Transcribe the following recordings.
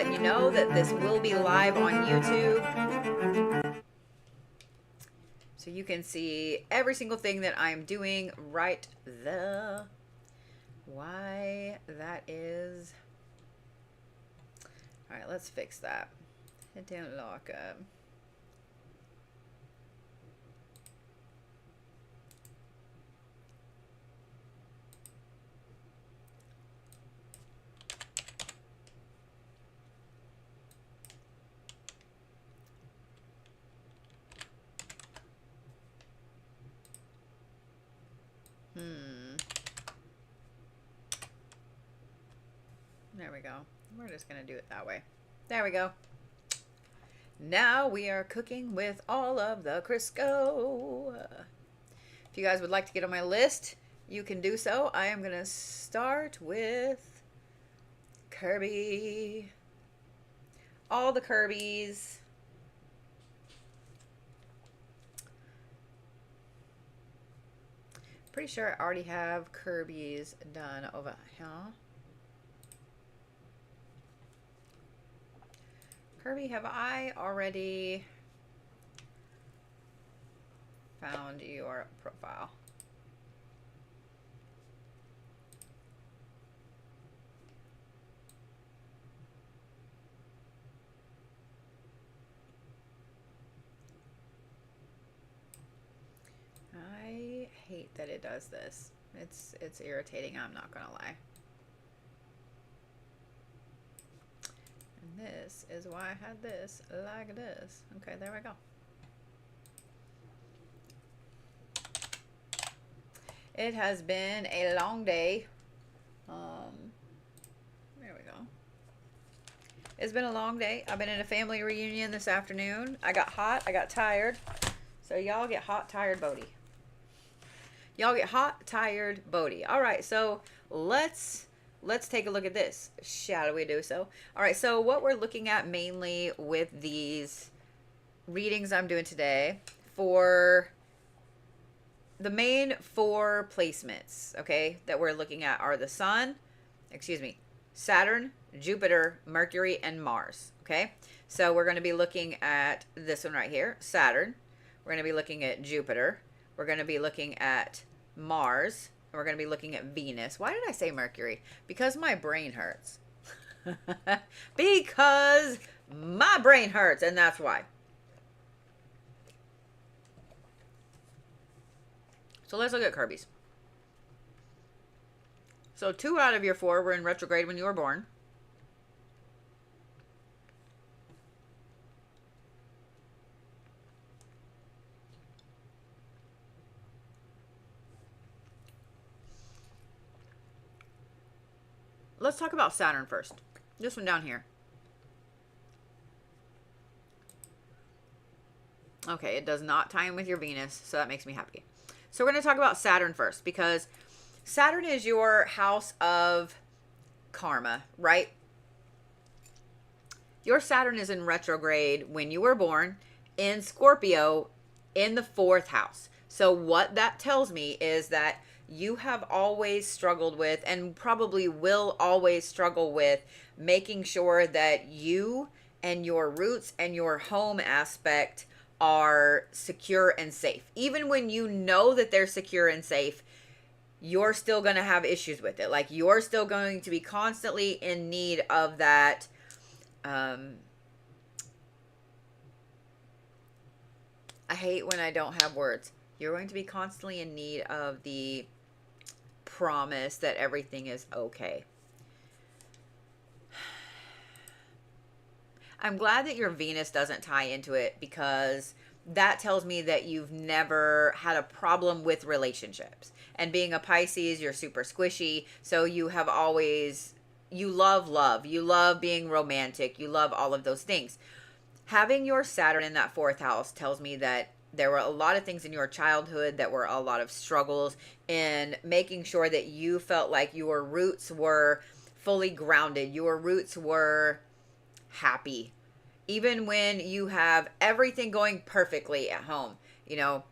letting you know that this will be live on YouTube. So you can see every single thing that I'm doing right there. Why that is. All right, let's fix that. It didn't lock up. There we go. We're just going to do it that way. There we go. Now we are cooking with all of the Crisco. If you guys would like to get on my list, you can do so. I am going to start with Kirby. All the Kirbys. Pretty sure I already have Kirby's done over here. Kirby, have I already found your profile? I hate that it does this. It's irritating, I'm not gonna lie. And this is why I had this like this. Okay, there we go. It has been a long day. There we go. It's been a long day. I've been in a family reunion this afternoon. I got hot, I got tired. So y'all get hot, tired, Bodhi. Y'all get hot, tired, Bodhi. All right, so let's take a look at this. Shall we do so? All right, so what we're looking at mainly with these readings I'm doing today, for the main 4 placements, okay, that we're looking at are the Sun, Saturn, Jupiter, Mercury, and Mars, okay? So we're going to be looking at this one right here, Saturn. We're going to be looking at Jupiter. We're going to be looking at Mars. And we're going to be looking at Venus. Why did I say Mercury? Because my brain hurts. Because my brain hurts, and that's why. So let's look at Kirby's. So 2 out of your 4 were in retrograde when you were born. Let's talk about Saturn first. This one down here. Okay, it does not tie in with your Venus, so that makes me happy. So we're going to talk about Saturn first, because Saturn is your house of karma, right? Your Saturn is in retrograde when you were born in Scorpio in the 4th house. So what that tells me is that you have always struggled with, and probably will always struggle with, making sure that you and your roots and your home aspect are secure and safe. Even when you know that they're secure and safe, you're still going to have issues with it. Like, you're still going to be constantly in need of that. I hate when I don't have words. You're going to be constantly in need of the promise that everything is okay. I'm glad that your Venus doesn't tie into it, because that tells me that you've never had a problem with relationships. And being a Pisces, you're super squishy. So you have always, you love love. You love being romantic. You love all of those things. Having your Saturn in that 4th house tells me that there were a lot of things in your childhood that were a lot of struggles in making sure that you felt like your roots were fully grounded. Your roots were happy. Even when you have everything going perfectly at home. You know,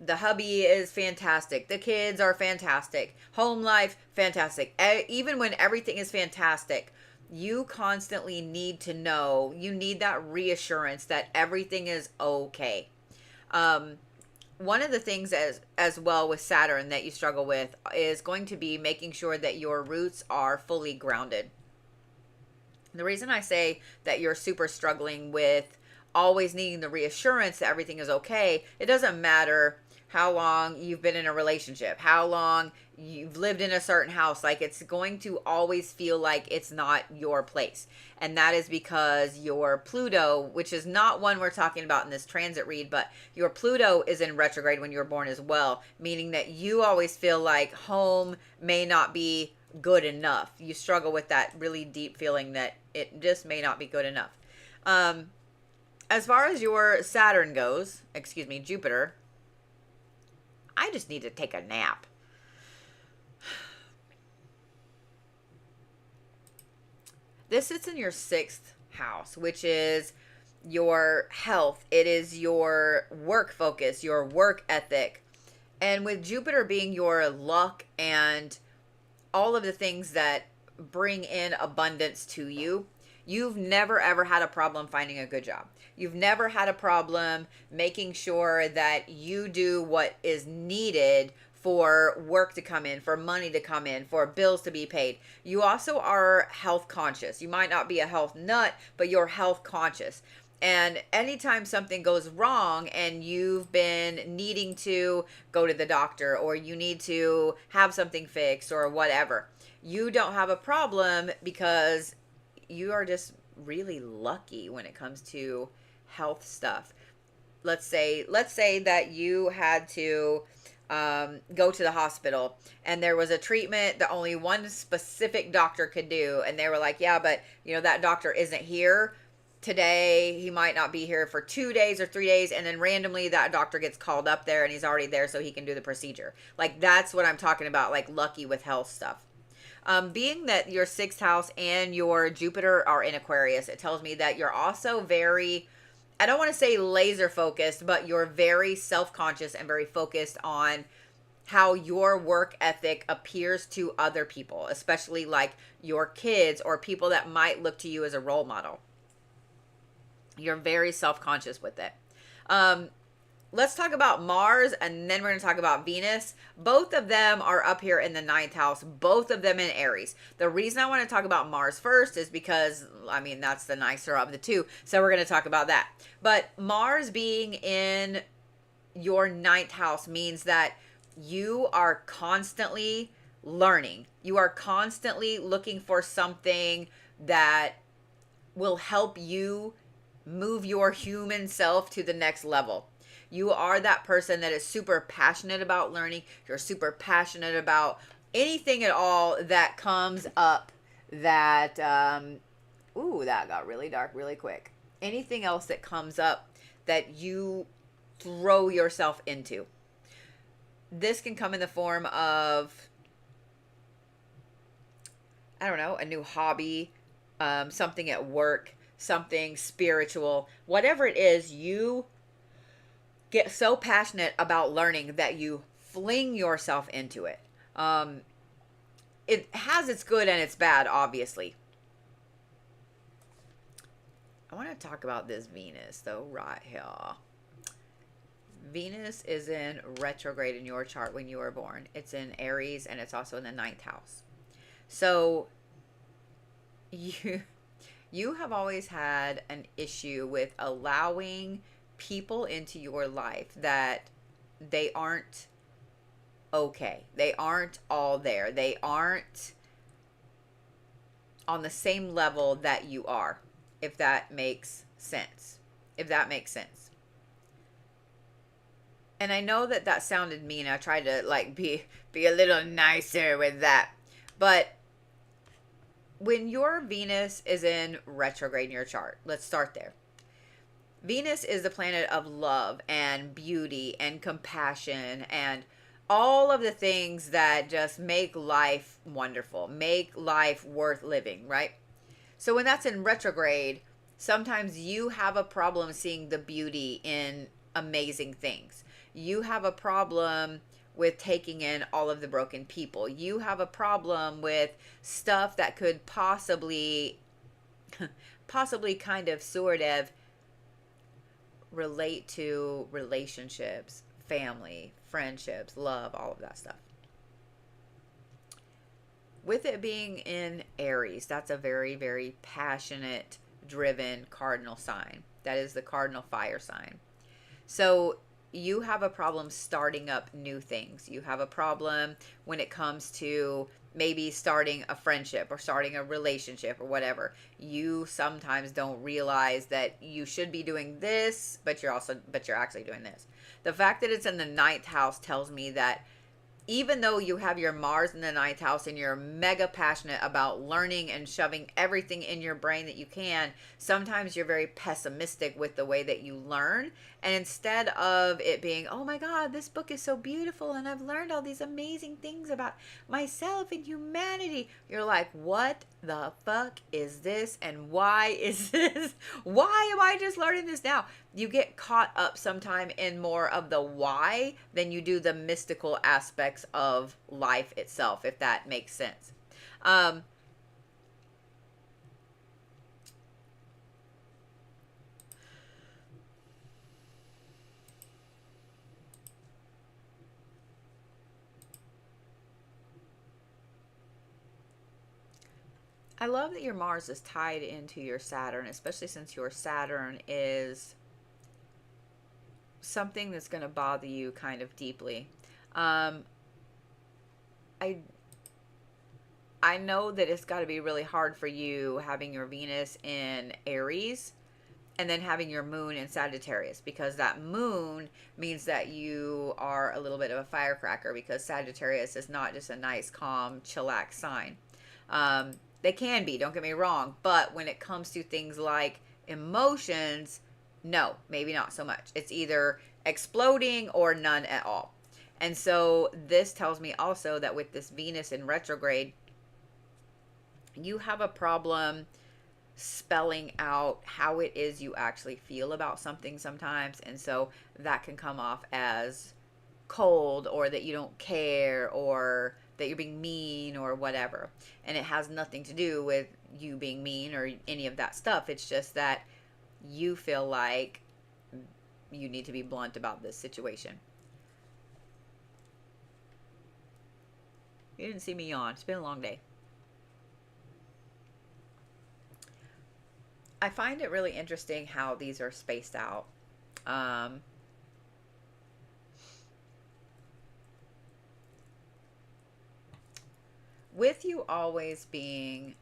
The hubby is fantastic. The kids are fantastic. Home life, fantastic. Even when everything is fantastic, you constantly need to know, you need that reassurance that everything is okay. One of the things as well with Saturn that you struggle with is going to be making sure that your roots are fully grounded. The reason I say that you're super struggling with always needing the reassurance that everything is okay, it doesn't matter how long you've been in a relationship, how long you've lived in a certain house. Like, it's going to always feel like it's not your place. And that is because your Pluto, which is not one we're talking about in this transit read, but your Pluto is in retrograde when you were born as well, meaning that you always feel like home may not be good enough. You struggle with that really deep feeling that it just may not be good enough. As far as your Saturn goes, Jupiter, I just need to take a nap. This sits in your 6th house, which is your health. It is your work focus, your work ethic. And with Jupiter being your luck and all of the things that bring in abundance to you, you've never ever had a problem finding a good job. You've never had a problem making sure that you do what is needed for work to come in, for money to come in, for bills to be paid. You also are health conscious. You might not be a health nut, but you're health conscious. And anytime something goes wrong and you've been needing to go to the doctor, or you need to have something fixed or whatever, you don't have a problem because you are just really lucky when it comes to health stuff. Let's say that you had to go to the hospital and there was a treatment that only one specific doctor could do, and they were like, yeah, but that doctor isn't here today. He might not be here for 2 days or 3 days, and then randomly that doctor gets called up there and he's already there so he can do the procedure. Like, that's what I'm talking about, like lucky with health stuff. Being that your 6th house and your Jupiter are in Aquarius, it tells me that you're also very, I don't want to say laser focused, but you're very self-conscious and very focused on how your work ethic appears to other people, especially like your kids or people that might look to you as a role model. You're very self-conscious with it. Let's talk about Mars, and then we're going to talk about Venus. Both of them are up here in the 9th house, both of them in Aries. The reason I want to talk about Mars first is because, that's the nicer of the two, so we're going to talk about that. But Mars being in your 9th house means that you are constantly learning. You are constantly looking for something that will help you move your human self to the next level. You are that person that is super passionate about learning. You're super passionate about anything at all that comes up that, that got really dark really quick. Anything else that comes up that you throw yourself into. This can come in the form of, a new hobby, something at work, something spiritual, whatever it is, you get so passionate about learning that you fling yourself into it. It has its good and its bad, obviously. I want to talk about this Venus, though, right here. Venus is in retrograde in your chart when you were born. It's in Aries, and it's also in the 9th house. So you have always had an issue with allowing people into your life that they aren't okay. They aren't all there. They aren't on the same level that you are, if that makes sense. And I know that sounded mean. I tried to be a little nicer with that. But when your Venus is in retrograde in your chart, let's start there. Venus is the planet of love and beauty and compassion and all of the things that just make life wonderful, make life worth living, right? So when that's in retrograde, sometimes you have a problem seeing the beauty in amazing things. You have a problem with taking in all of the broken people. You have a problem with stuff that could possibly kind of sort of relate to relationships, family, friendships, love, all of that stuff. With it being in Aries, that's a very, very passionate, driven cardinal sign. That is the cardinal fire sign. So you have a problem starting up new things. You have a problem when it comes to maybe starting a friendship or starting a relationship or whatever. You sometimes don't realize that you should be doing this, but you're actually doing this. The fact that it's in the ninth house tells me that even though you have your Mars in the ninth house and you're mega passionate about learning and shoving everything in your brain that you can, sometimes you're very pessimistic with the way that you learn. And instead of it being, oh my God, this book is so beautiful and I've learned all these amazing things about myself and humanity, you're like, what the fuck is this? And why is this? Why am I just learning this now? You get caught up sometime in more of the why than you do the mystical aspects of life itself, if that makes sense. I love that your Mars is tied into your Saturn, especially since your Saturn is something that's going to bother you kind of deeply. Um, I I know that it's got to be really hard for you having your Venus in Aries and then having your moon in Sagittarius, because that moon means that you are a little bit of a firecracker, because Sagittarius is not just a nice, calm, chillax sign. They can be, don't get me wrong, but when it comes to things like emotions, no, maybe not so much. It's either exploding or none at all. And so this tells me also that with this Venus in retrograde, you have a problem spelling out how it is you actually feel about something sometimes. And so that can come off as cold, or that you don't care, or that you're being mean or whatever. And it has nothing to do with you being mean or any of that stuff. It's just that you feel like you need to be blunt about this situation. You didn't see me yawn. It's been a long day. I find it really interesting how these are spaced out. With you always being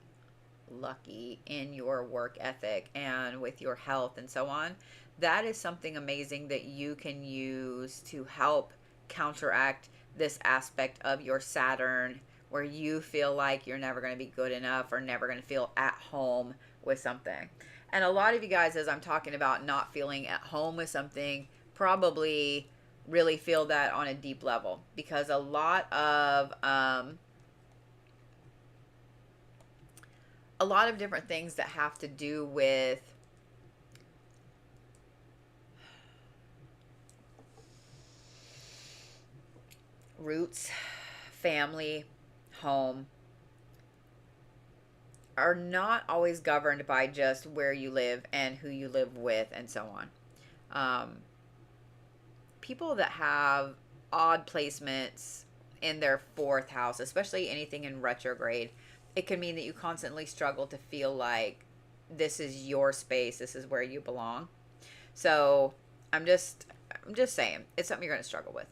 lucky in your work ethic and with your health and so on, that is something amazing that you can use to help counteract this aspect of your Saturn where you feel like you're never going to be good enough or never going to feel at home with something. And a lot of you guys, as I'm talking about not feeling at home with something, probably really feel that on a deep level, because a lot of different things that have to do with roots, family, home, are not always governed by just where you live and who you live with and so on. People that have odd placements in their fourth house, especially anything in retrograde, it can mean that you constantly struggle to feel like this is your space, this is where you belong. So I'm just saying, it's something you're going to struggle with.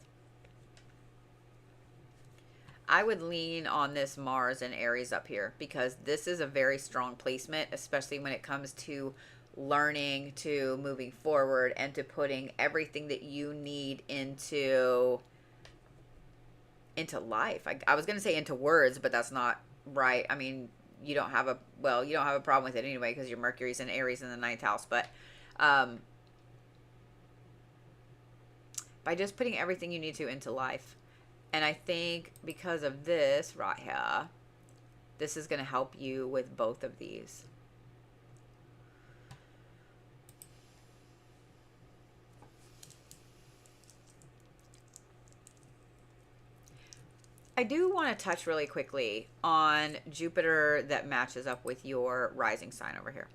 I would lean on this Mars and Aries up here, because this is a very strong placement, especially when it comes to learning, to moving forward, and to putting everything that you need into life. I was going to say into words, but that's not right. I mean, you don't have a problem with it anyway, because your Mercury's in Aries in the ninth house, but by just putting everything you need to into life. And I think because of this right here, this is going to help you with both of these. I do want to touch really quickly on Jupiter that matches up with your rising sign over here.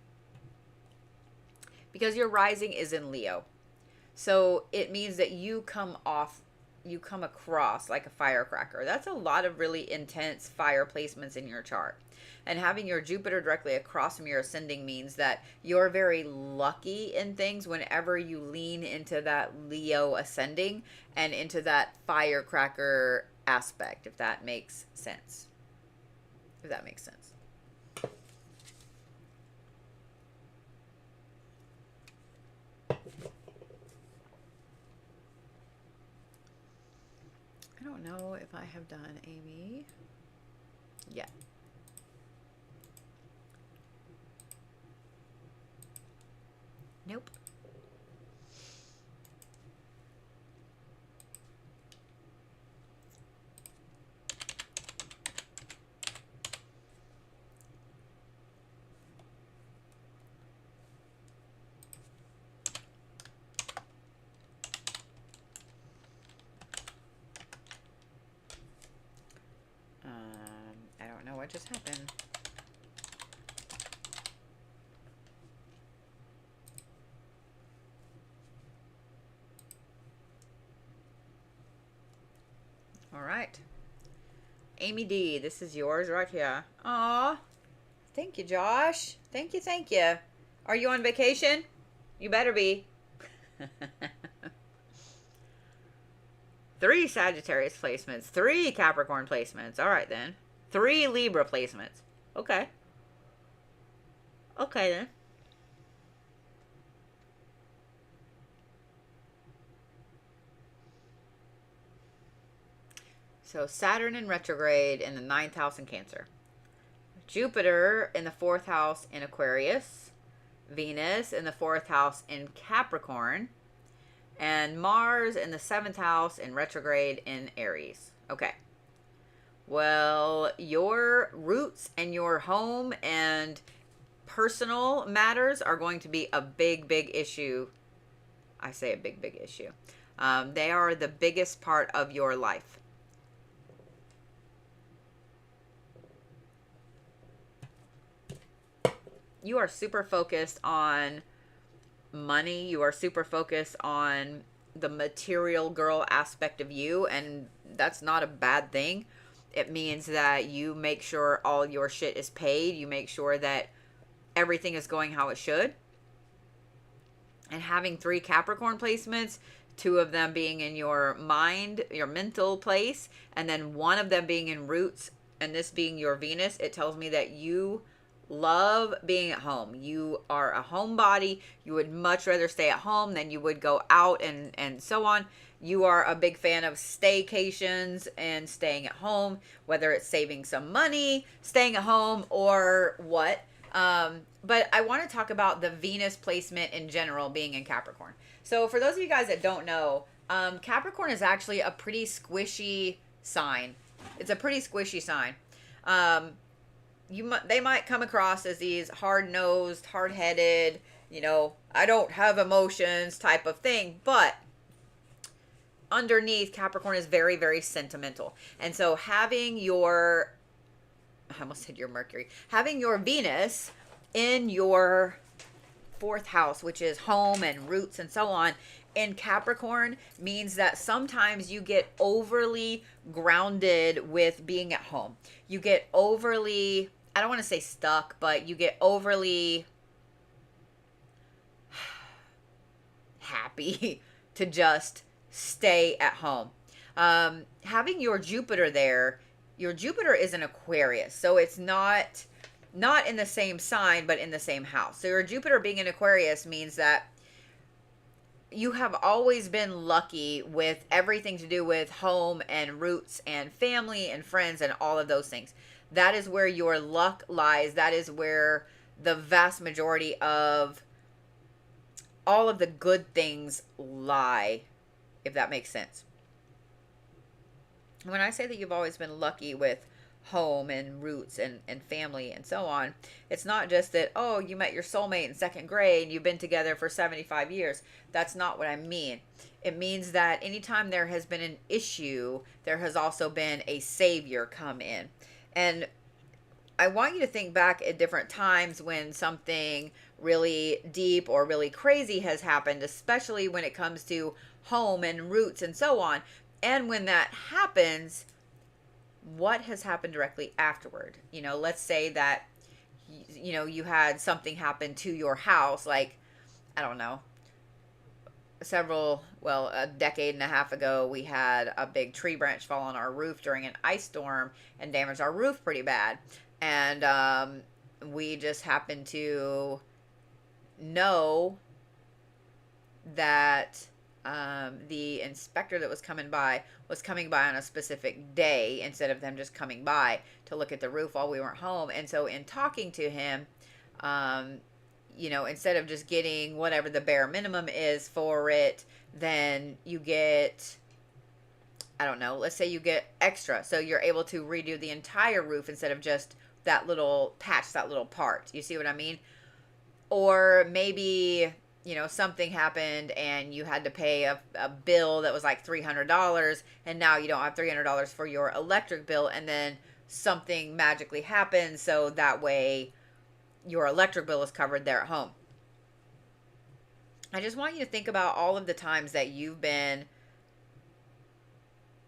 Because your rising is in Leo. So it means that you come across like a firecracker. That's a lot of really intense fire placements in your chart. And having your Jupiter directly across from your ascending means that you're very lucky in things whenever you lean into that Leo ascending and into that firecracker aspect, if that makes sense. If that makes sense. I don't know if I have done Amy yet. Nope. I don't know what just happened. All right. Amy D, this is yours right here. Aw. Thank you, Josh. Thank you, thank you. Are you on vacation? You better be. 3 Sagittarius placements. 3 Capricorn placements. All right, then. 3 Libra placements. Okay. Okay, then. So Saturn in retrograde in the 9th house in Cancer. Jupiter in the 4th house in Aquarius. Venus in the 4th house in Capricorn. And Mars in the 7th house in retrograde in Aries. Okay. Well, your roots and your home and personal matters are going to be a big, big issue. I say a big, big issue. They are the biggest part of your life. You are super focused on money. You are super focused on the material girl aspect of you, and that's not a bad thing. It means that you make sure all your shit is paid. You make sure that everything is going how it should. And having 3 Capricorn placements, 2 of them being in your mind, your mental place, and then 1 of them being in roots, and this being your Venus, it tells me that you love being at home. You are a homebody. You would much rather stay at home than you would go out and so on. You are a big fan of staycations and staying at home, whether it's saving some money, staying at home, or what. But I want to talk about the Venus placement in general being in Capricorn. So for those of you guys that don't know, Capricorn is actually a pretty squishy sign. It's a pretty squishy sign. They might come across as these hard-nosed, hard-headed, I don't have emotions type of thing, but underneath, Capricorn is very, very sentimental. And so having I almost said your Mercury, having your Venus in your 4th house, which is home and roots and so on, in Capricorn means that sometimes you get overly grounded with being at home. You get overly, I don't want to say stuck, but you get overly happy to just stay at home. Having your Jupiter there, your Jupiter is an Aquarius, so it's not in the same sign, but in the same house. So your Jupiter being in Aquarius means that you have always been lucky with everything to do with home and roots and family and friends and all of those things. That is where your luck lies. That is where the vast majority of all of the good things lie, if that makes sense. When I say that you've always been lucky with home and roots and family and so on. It's not just that, oh, you met your soulmate in second grade and you've been together for 75 years. That's not what I mean. It means that anytime there has been an issue, there has also been a savior come in. And I want you to think back at different times when something really deep or really crazy has happened, especially when it comes to home and roots and so on. And when that happens, what has happened directly afterward? Let's say that you had something happen to your house, like, I don't know, a decade and a half ago, we had a big tree branch fall on our roof during an ice storm and damaged our roof pretty bad. And we just happened to know that the inspector that was coming by on a specific day instead of them just coming by to look at the roof while we weren't home. And so in talking to him, instead of just getting whatever the bare minimum is for it, then you get, I don't know, let's say you get extra. So you're able to redo the entire roof instead of just that little patch, that little part. You see what I mean? Or maybe, something happened and you had to pay a bill that was like $300 and now you don't have $300 for your electric bill, and then something magically happens so that way your electric bill is covered there at home. I just want you to think about all of the times that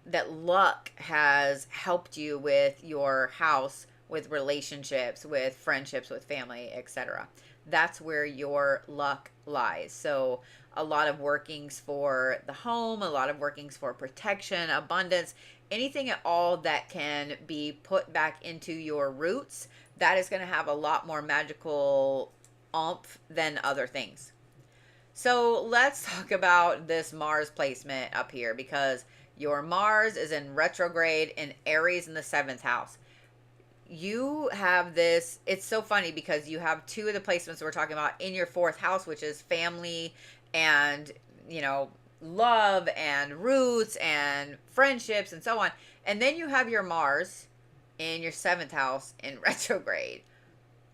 that luck has helped you with your house, with relationships, with friendships, with family, etc. That's where your luck lies. So a lot of workings for the home, a lot of workings for protection, abundance, anything at all that can be put back into your roots, that is going to have a lot more magical oomph than other things. So let's talk about this Mars placement up here, because your Mars is in retrograde in Aries in the 7th house. You have this, it's so funny because you have two of the placements we're talking about in your 4th house, which is family and, love and roots and friendships and so on. And then you have your Mars in your 7th house in retrograde,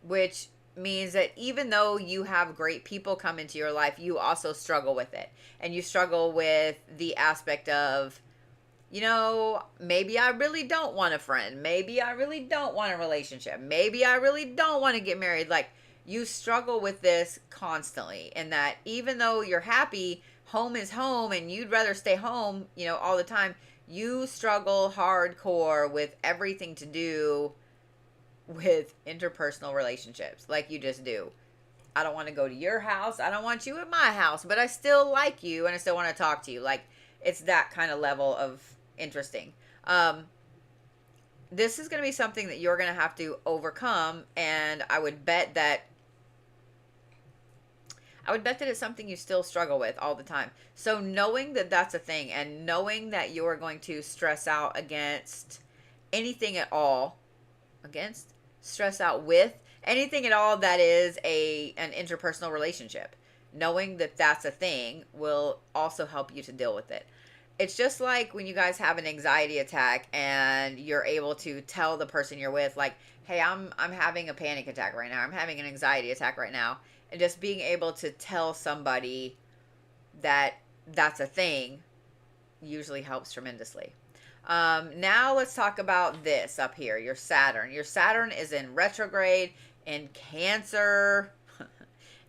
which means that even though you have great people come into your life, you also struggle with it. And you struggle with the aspect of, maybe I really don't want a friend. Maybe I really don't want a relationship. Maybe I really don't want to get married. Like, you struggle with this constantly. And that even though you're happy, home is home and you'd rather stay home, all the time, you struggle hardcore with everything to do with interpersonal relationships, like you just do. I don't want to go to your house. I don't want you at my house, but I still like you and I still want to talk to you. Like, it's that kind of level of interesting. This is going to be something that you're going to have to overcome, and I would bet that it's something you still struggle with all the time. So knowing that that's a thing, and knowing that you're going to stress out against anything at all, stress out with anything at all that is an interpersonal relationship, knowing that that's a thing will also help you to deal with it. It's just like when you guys have an anxiety attack and you're able to tell the person you're with, like, hey, I'm having a panic attack right now. I'm having an anxiety attack right now. And just being able to tell somebody that that's a thing usually helps tremendously. Now let's talk about this up here, your Saturn. Your Saturn is in retrograde in Cancer.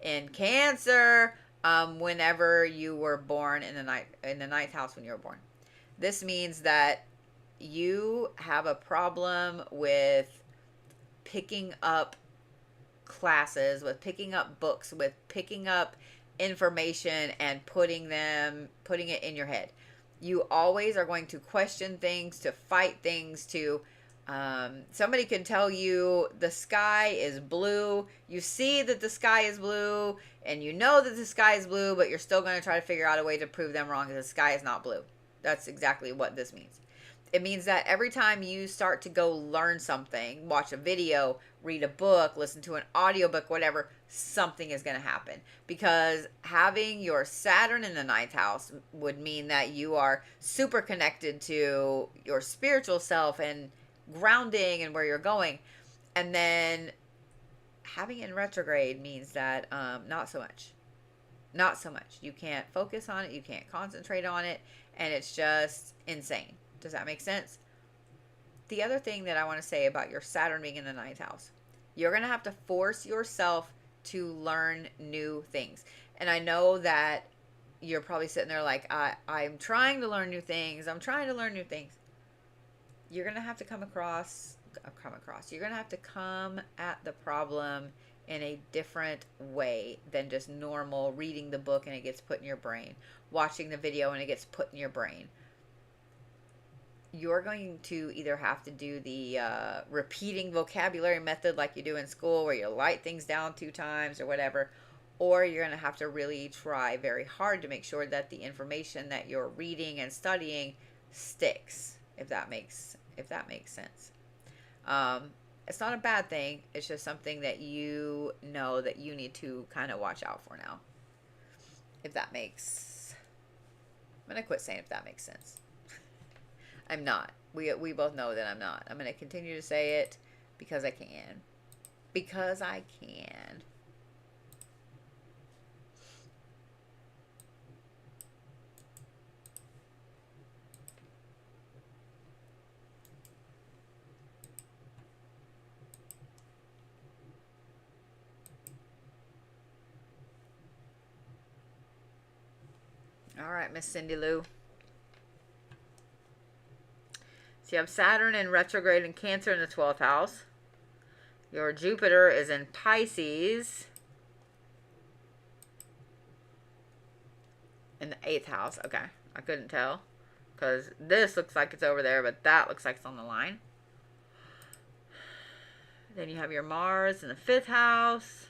In Cancer. Whenever you were born in the 9th house when you were born. This means that you have a problem with picking up classes, with picking up books, with picking up information and putting it in your head. You always are going to question things, to fight things, to somebody can tell you the sky is blue. You see that the sky is blue and you know that the sky is blue, but you're still going to try to figure out a way to prove them wrong, because the sky is not blue. That's exactly what this means. It means that every time you start to go learn something, watch a video, read a book, listen to an audiobook, whatever, something is going to happen. Because having your Saturn in the 9th house would mean that you are super connected to your spiritual self and grounding and where you're going. And then having it in retrograde means that not so much. Not so much. You can't focus on it. You can't concentrate on it. And it's just insane. Does that make sense? The other thing that I want to say about your Saturn being in the ninth house, you're going to have to force yourself to learn new things. And I know that you're probably sitting there like, I'm trying to learn new things. I'm trying to learn new things. You're going to have to come you're going to have to come at the problem in a different way than just normal reading the book and it gets put in your brain, watching the video and it gets put in your brain. You're going to either have to do the repeating vocabulary method like you do in school where you write things down 2 times or whatever, or you're going to have to really try very hard to make sure that the information that you're reading and studying sticks, if that makes sense. It's not a bad thing. It's just something that you know that you need to kind of watch out for now. I'm going to quit saying if that makes sense. I'm not. We both know that I'm not. I'm going to continue to say it because I can. Because I can. All right, Miss Cindy Lou. So you have Saturn in retrograde and Cancer in the 12th house. Your Jupiter is in Pisces in the 8th house. Okay, I couldn't tell because this looks like it's over there, but that looks like it's on the line. Then you have your Mars in the 5th house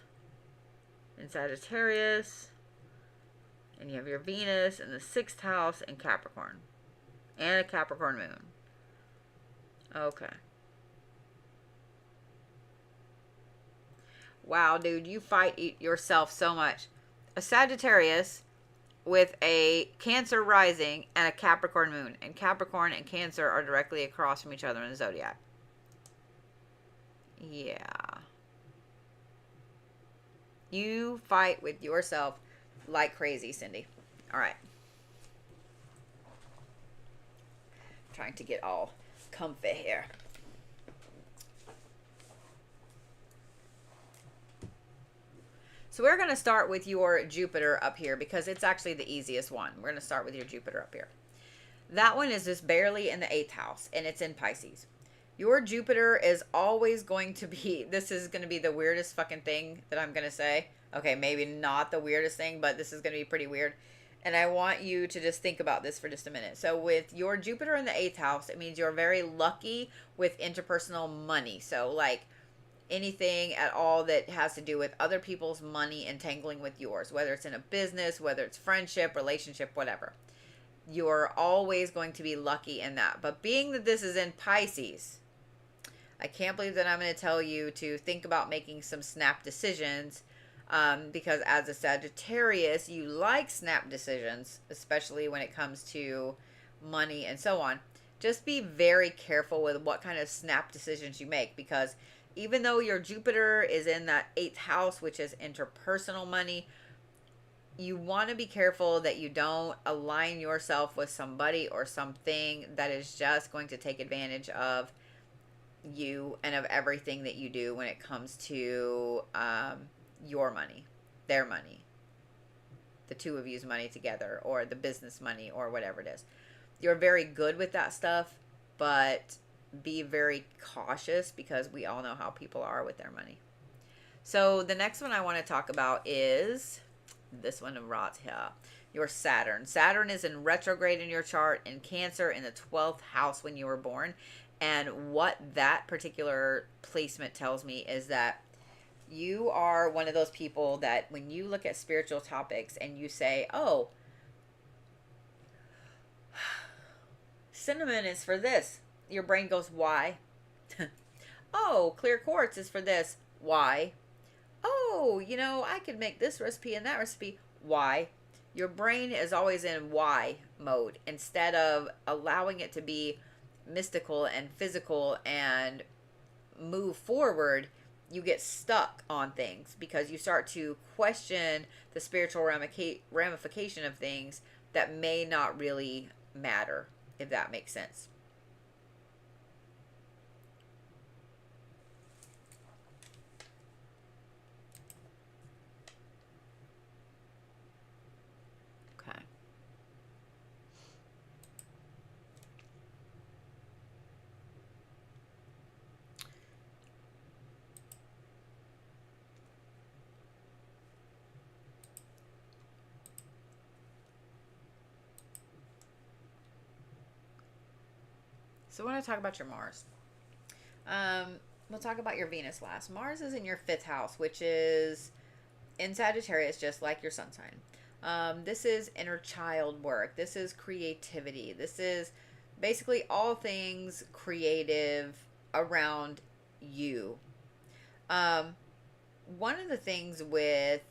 in Sagittarius. And you have your Venus in the 6th house in Capricorn. And a Capricorn moon. Okay. Wow, dude, you fight yourself so much. A Sagittarius with a Cancer rising and a Capricorn moon. And Capricorn and Cancer are directly across from each other in the zodiac. Yeah. You fight with yourself like crazy, Cindy. All right. Trying to get all comfy here. So we're going to start with your Jupiter up here because it's actually the easiest one. We're going to start with your Jupiter up here. That one is just barely in the 8th house and it's in Pisces. Your Jupiter is always going to be, this is going to be the weirdest fucking thing that I'm going to say. Okay, maybe not the weirdest thing, but this is going to be pretty weird. And I want you to just think about this for just a minute. So with your Jupiter in the 8th house, it means you're very lucky with interpersonal money. So like anything at all that has to do with other people's money entangling with yours, whether it's in a business, whether it's friendship, relationship, whatever. You're always going to be lucky in that. But being that this is in Pisces, I can't believe that I'm going to tell you to think about making some snap decisions. Because as a Sagittarius, you like snap decisions, especially when it comes to money and so on. Just be very careful with what kind of snap decisions you make, because even though your Jupiter is in that 8th house, which is interpersonal money, you want to be careful that you don't align yourself with somebody or something that is just going to take advantage of you and of everything that you do when it comes to your money, their money, the two of you's money together, or the business money, or whatever it is. You're very good with that stuff, but be very cautious because we all know how people are with their money. So the next one I want to talk about is this one right here, your Saturn. Saturn is in retrograde in your chart in Cancer in the 12th house when you were born. And what that particular placement tells me is that you are one of those people that when you look at spiritual topics and you say, oh, cinnamon is for this, your brain goes, why? Oh, clear quartz is for this, why? Oh, you know, I could make this recipe and that recipe, why? Your brain is always in why mode instead of allowing it to be mystical and physical and move forward, you get stuck on things because you start to question the spiritual ramification of things that may not really matter, if that makes sense. Okay. So I want to talk about your Mars. We'll talk about your Venus last. Mars is in your 5th house, which is in Sagittarius, just like your sun sign. This is inner child work. This is creativity. This is basically all things creative around you. One of the things with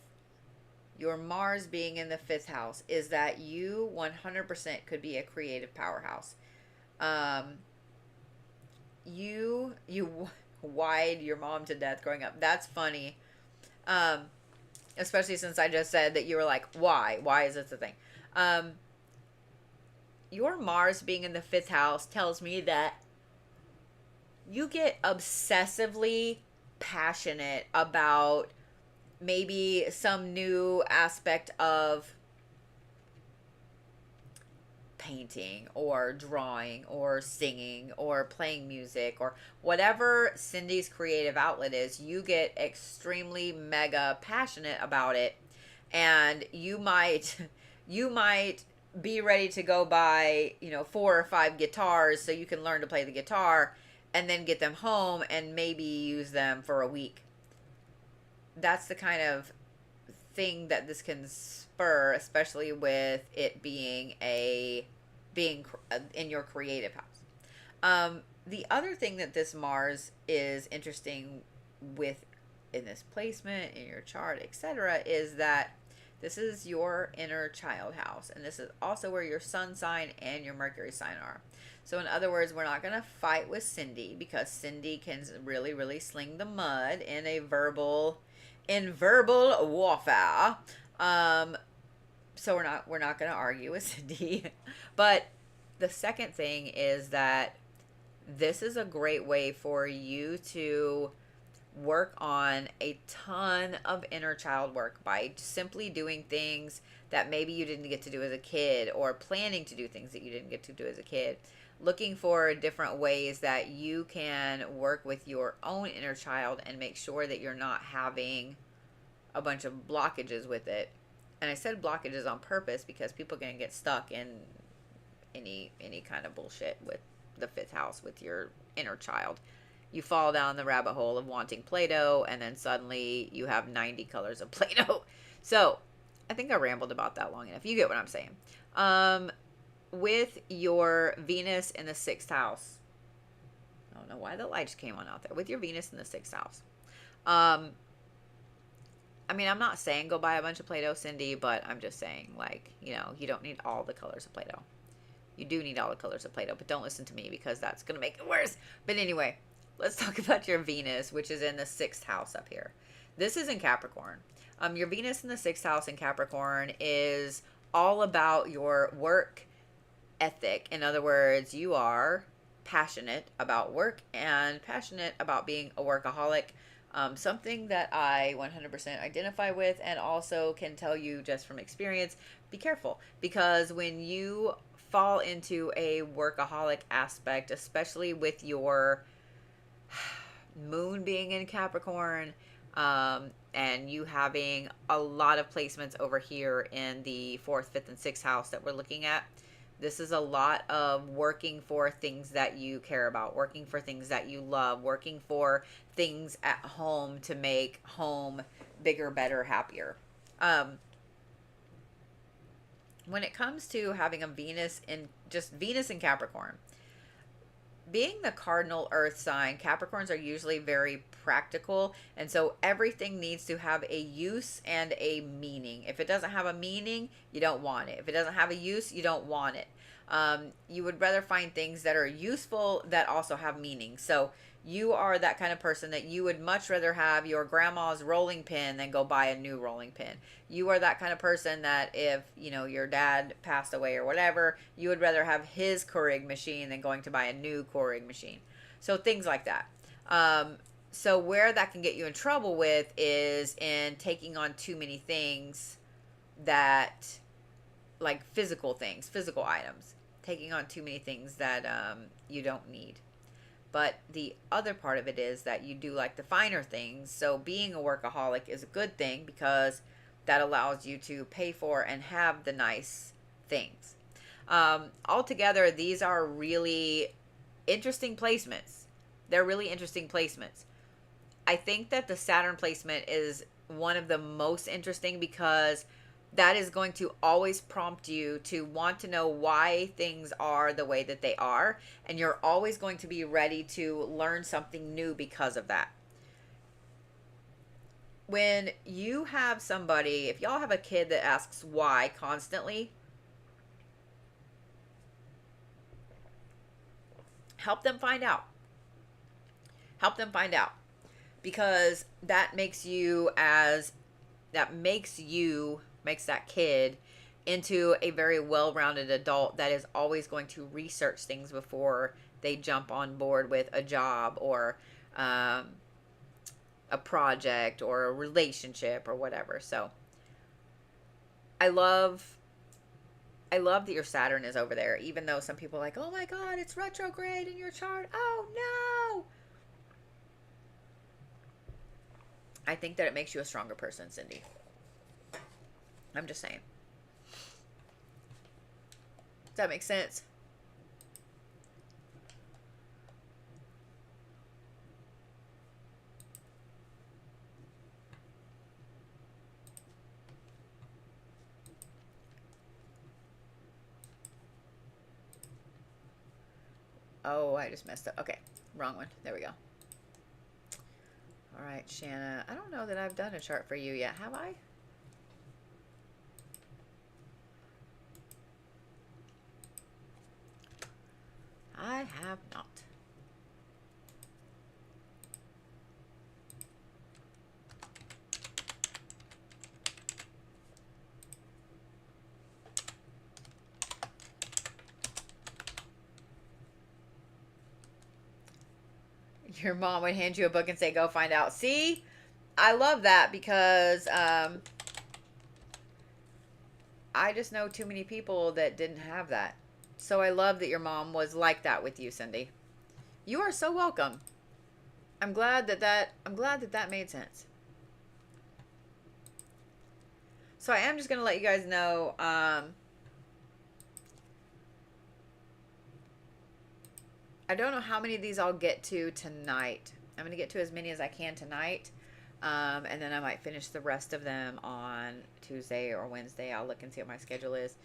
your Mars being in the 5th house is that you 100% could be a creative powerhouse. You whyed your mom to death growing up. That's funny. Especially since I just said that you were like, why? Why is this a thing? Your Mars being in the 5th house tells me that you get obsessively passionate about maybe some new aspect of painting or drawing or singing or playing music or whatever Cindy's creative outlet is. You get extremely mega passionate about it, and you might be ready to go buy 4 or 5 guitars so you can learn to play the guitar, and then get them home and maybe use them for a week. That's the kind of thing that this can spur, especially with it being in your creative house. The other thing that this Mars is interesting with in this placement in your chart, etc., is that this is your inner child house, and this is also where your sun sign and your Mercury sign are. So in other words, we're not going to fight with Cindy because Cindy can really, really sling the mud in verbal warfare. So we're not going to argue with Cindy. But the second thing is that this is a great way for you to work on a ton of inner child work by simply doing things that maybe you didn't get to do as a kid, or planning to do things that you didn't get to do as a kid. Looking for different ways that you can work with your own inner child and make sure that you're not having a bunch of blockages with it. And I said blockages on purpose because people are going to get stuck in any kind of bullshit with the 5th house with your inner child. You fall down the rabbit hole of wanting Play-Doh, and then suddenly you have 90 colors of Play-Doh. So I think I rambled about that long enough. You get what I'm saying. With your Venus in the 6th house, I don't know why the lights came on out there. With your Venus in the 6th house, I mean, I'm not saying go buy a bunch of Play-Doh, Cindy, but I'm just saying, you don't need all the colors of Play-Doh. You do need all the colors of Play-Doh, but don't listen to me because that's going to make it worse. But anyway, let's talk about your Venus, which is in the 6th house up here. This is in Capricorn. Your Venus in the 6th house in Capricorn is all about your work ethic. In other words, you are passionate about work and passionate about being a workaholic. Something that I 100% identify with, and also can tell you just from experience, be careful, because when you fall into a workaholic aspect, especially with your moon being in Capricorn, and you having a lot of placements over here in the 4th, 5th, and 6th house that we're looking at, this is a lot of working for things that you care about, working for things that you love, working for things at home to make home bigger, better, happier. When it comes to having a Venus in Capricorn, being the cardinal earth sign, Capricorns are usually very practical, and so everything needs to have a use and a meaning. If it doesn't have a meaning, you don't want it. If it doesn't have a use, you don't want it. You would rather find things that are useful that also have meaning. So you are that kind of person that you would much rather have your grandma's rolling pin than go buy a new rolling pin. You are that kind of person that if, your dad passed away or whatever, you would rather have his Keurig machine than going to buy a new Keurig machine. So things like that. So where that can get you in trouble with is in taking on too many things that, like physical things, physical items, taking on too many things that you don't need. But the other part of it is that you do like the finer things. So being a workaholic is a good thing because that allows you to pay for and have the nice things. Altogether, these are really interesting placements. They're really interesting placements. I think that the Saturn placement is one of the most interesting because that is going to always prompt you to want to know why things are the way that they are. And you're always going to be ready to learn something new because of that. When you have somebody, if y'all have a kid that asks why constantly, help them find out. Help them find out. Because that makes that kid into a very well-rounded adult that is always going to research things before they jump on board with a job or a project or a relationship or whatever. So I love that your Saturn is over there, even though some people are like, oh my God, it's retrograde in your chart. Oh no. I think that it makes you a stronger person, Cindy. I'm just saying. Does that make sense? Oh, I just messed up. Okay, wrong one. There we go. All right, Shanna. I don't know that I've done a chart for you yet, have I? I have not. Your mom would hand you a book and say, go find out. See? I love that because I just know too many people that didn't have that. So I love that your mom was like that with you, Cindy. You are so welcome. I'm glad that made sense. So I am just going to let you guys know I don't know how many of these I'll get to tonight. I'm going to get to as many as I can tonight. And then I might finish the rest of them on Tuesday or Wednesday. I'll look and see what my schedule is.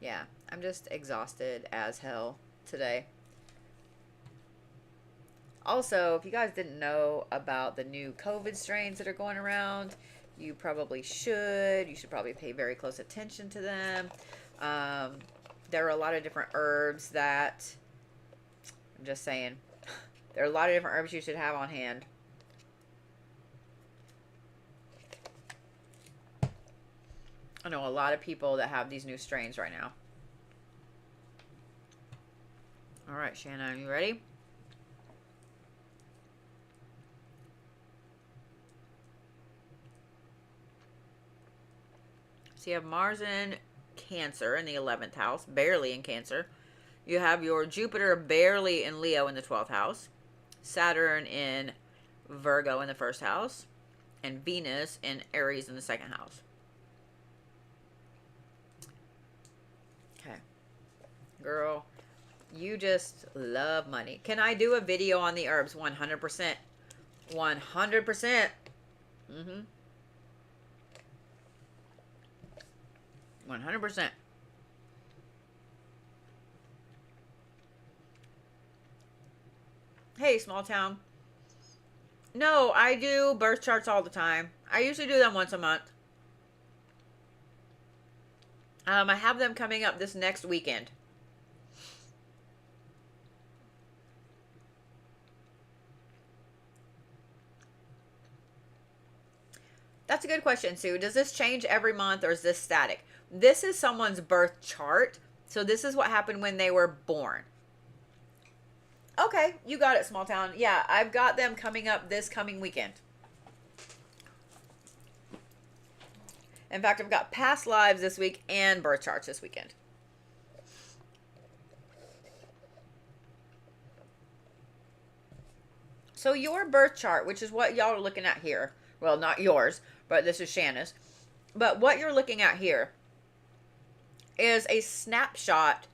Yeah, I'm just exhausted as hell today. Also, if you guys didn't know about the new COVID strains that are going around, you probably should. You should probably pay very close attention to them. There are a lot of different herbs that, I'm just saying, there are a lot of different herbs you should have on hand. I know a lot of people that have these new strains right now. All right, Shanna, are you ready? So you have Mars in Cancer in the 11th house, barely in Cancer. You have your Jupiter barely in Leo in the 12th house. Saturn in Virgo in the 1st house. And Venus in Aries in the 2nd house. Okay. Girl, you just love money. Can I do a video on the herbs? 100%. 100%. 100%. Hey, small town. No, I do birth charts all the time. I usually do them once a month. I have them coming up this next weekend. That's a good question, Sue. Does this change every month or is this static? This is someone's birth chart. So this is what happened when they were born. Okay, you got it, small town. Yeah, I've got them coming up this coming weekend. In fact, I've got past lives this week and birth charts this weekend. So your birth chart, which is what y'all are looking at here. Well, not yours, but this is Shanna's. But what you're looking at here is a snapshot,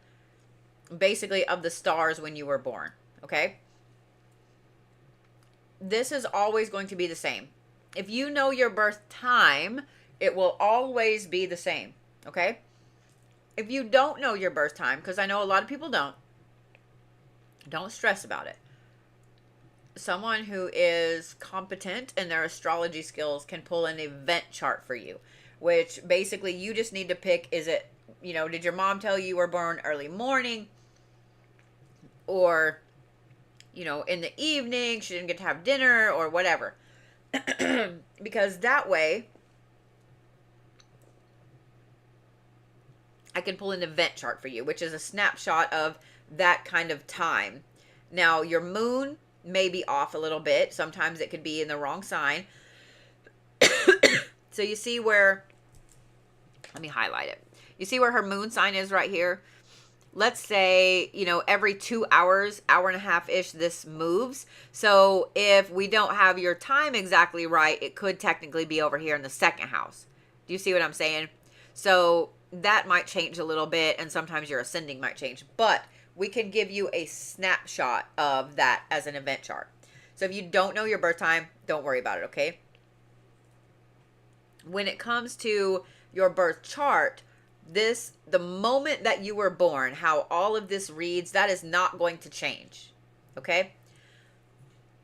basically, of the stars when you were born. Okay? This is always going to be the same. If you know your birth time, it will always be the same. Okay? If you don't know your birth time, because I know a lot of people don't stress about it. Someone who is competent in their astrology skills can pull an event chart for you, which basically you just need to pick, is it, did your mom tell you were born early morning or, in the evening, she didn't get to have dinner or whatever. Because that way I can pull an event chart for you, which is a snapshot of that kind of time. Now, your moon may be off a little bit. Sometimes it could be in the wrong sign. So you see where, let me highlight it. You see where her moon sign is right here? Let's say, every 2 hours, hour and a half-ish, this moves. So if we don't have your time exactly right, it could technically be over here in the second house. Do you see what I'm saying? So that might change a little bit, and sometimes your ascending might change. But we can give you a snapshot of that as an event chart. So if you don't know your birth time, don't worry about it, okay? When it comes to your birth chart, the moment that you were born, how all of this reads, that is not going to change, okay?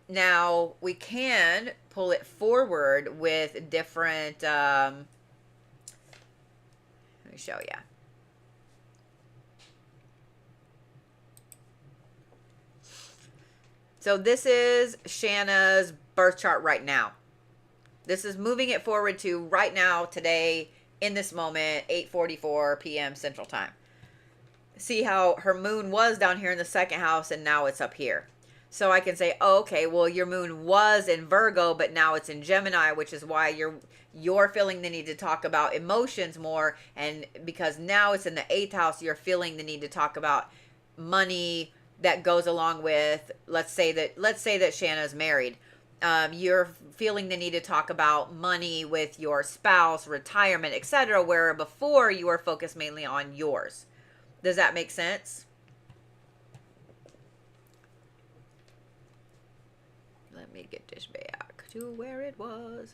Now, we can pull it forward with different, let me show you. So this is Shanna's birth chart right now. This is moving it forward to right now, today, in this moment, 8:44 p.m. Central Time. See how her moon was down here in the second house and now it's up here. So I can say, oh, okay, well, your moon was in Virgo, but now it's in Gemini, which is why you're feeling the need to talk about emotions more. And because now it's in the 8th house, you're feeling the need to talk about money that goes along with, let's say that Shanna's married. You're feeling the need to talk about money with your spouse, retirement, etc., where before you were focused mainly on yours. Does that make sense? Let me get this back to where it was.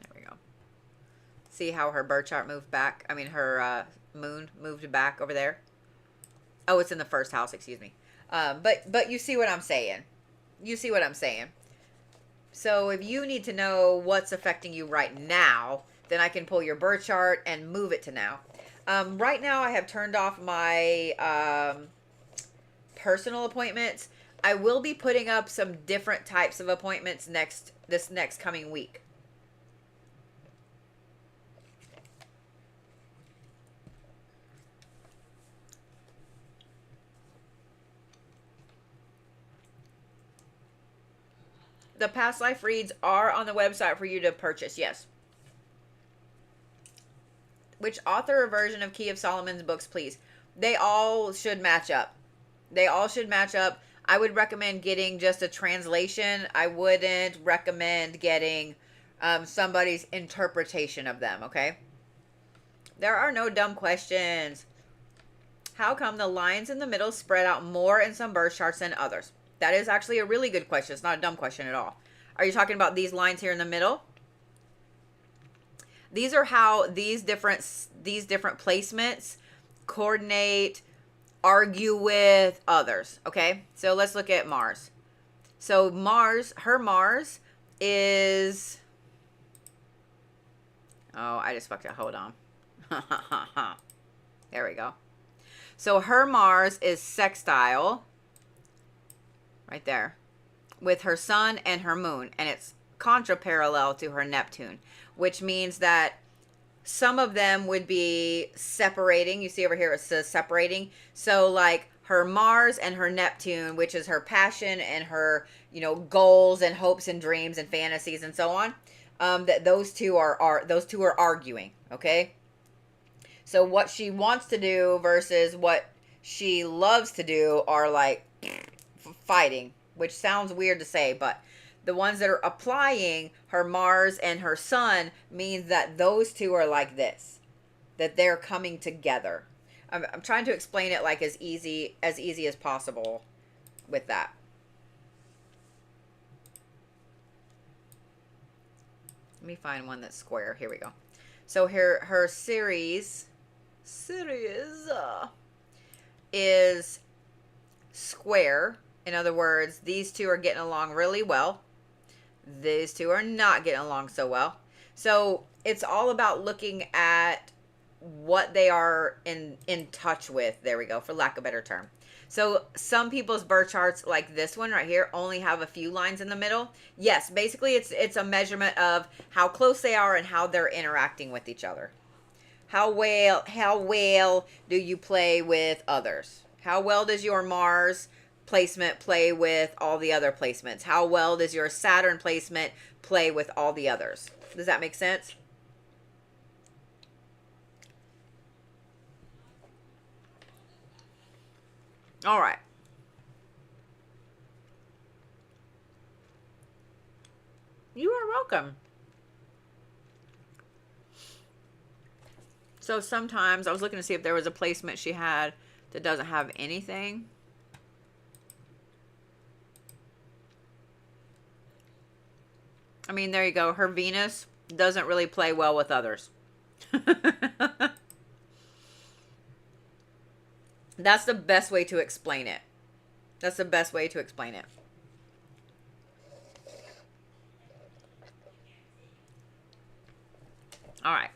There we go. See how her birth chart moved back? I mean, her moon moved back over there. Oh, it's in the first house, excuse me. But you see what I'm saying. You see what I'm saying. So if you need to know what's affecting you right now, then I can pull your birth chart and move it to now. Right now, I have turned off my personal appointments. I will be putting up some different types of appointments this next coming week. The past life reads are on the website for you to purchase, yes. Which author or version of Key of Solomon's books, please? They all should match up. They all should match up. I would recommend getting just a translation. I wouldn't recommend getting somebody's interpretation of them, okay? There are no dumb questions. How come the lines in the middle spread out more in some birth charts than others? That is actually a really good question. It's not a dumb question at all. Are you talking about these lines here in the middle? These are how these different placements coordinate, argue with others, okay? So let's look at Mars. So Mars, her Mars is, oh, I just fucked it. Hold on. There we go. So her Mars is sextile, right there, with her sun and her moon, and it's contra-parallel to her Neptune, which means that some of them would be separating. You see over here it says separating. So like her Mars and her Neptune, which is her passion and her, you know, goals and hopes and dreams and fantasies and so on, that those two are arguing, okay? So what she wants to do versus what she loves to do are like fighting, which sounds weird to say, but the ones that are applying her Mars and her Sun means that those two are like this, that they're coming together. I'm trying to explain it like as easy as possible with that. Let me find one that's square. Here we go. So her Ceres is square. In other words, these two are getting along really well. These two are not getting along so well. So it's all about looking at what they are in touch with. There we go, for lack of a better term. So some people's birth charts, like this one right here, only have a few lines in the middle. Yes, basically it's a measurement of how close they are and how they're interacting with each other. How well do you play with others? How well does your Mars placement play with all the other placements? How well does your Saturn placement play with all the others? Does that make sense? All right. You are welcome. So sometimes I was looking to see if there was a placement she had that doesn't have anything. I mean, there you go. Her Venus doesn't really play well with others. That's the best way to explain it. That's the best way to explain it. All right.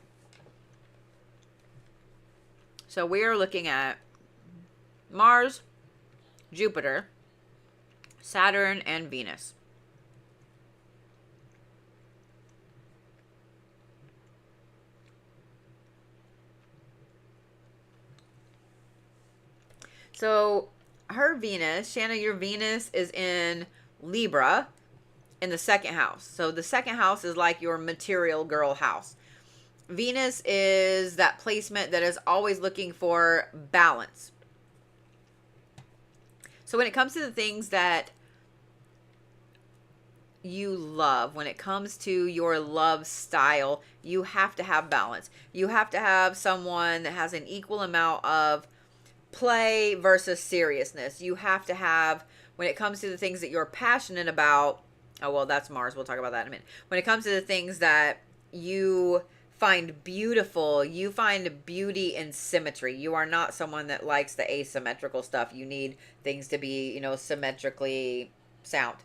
So we are looking at Mars, Jupiter, Saturn, and Venus. So her Venus, Shanna, your Venus is in Libra in the second house. So the second house is like your material girl house. Venus is that placement that is always looking for balance. So when it comes to the things that you love, when it comes to your love style, you have to have balance. You have to have someone that has an equal amount of play versus seriousness. You have to have, when it comes to the things that you're passionate about, oh, well, that's Mars. We'll talk about that in a minute. When it comes to the things that you find beautiful, you find beauty in symmetry. You are not someone that likes the asymmetrical stuff. You need things to be, you know, symmetrically sound.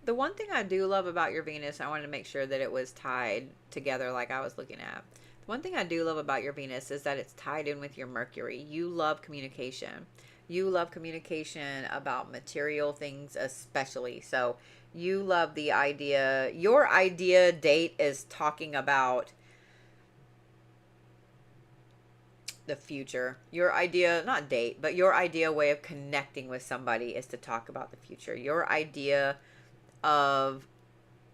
The one thing I do love about your Venus, I wanted to make sure that it was tied together like I was looking at. The one thing I do love about your Venus is that it's tied in with your Mercury. You love communication. You love communication about material things especially. So you love the idea, your idea date is talking about the future. Your idea, not date, but your idea way of connecting with somebody is to talk about the future. Your idea of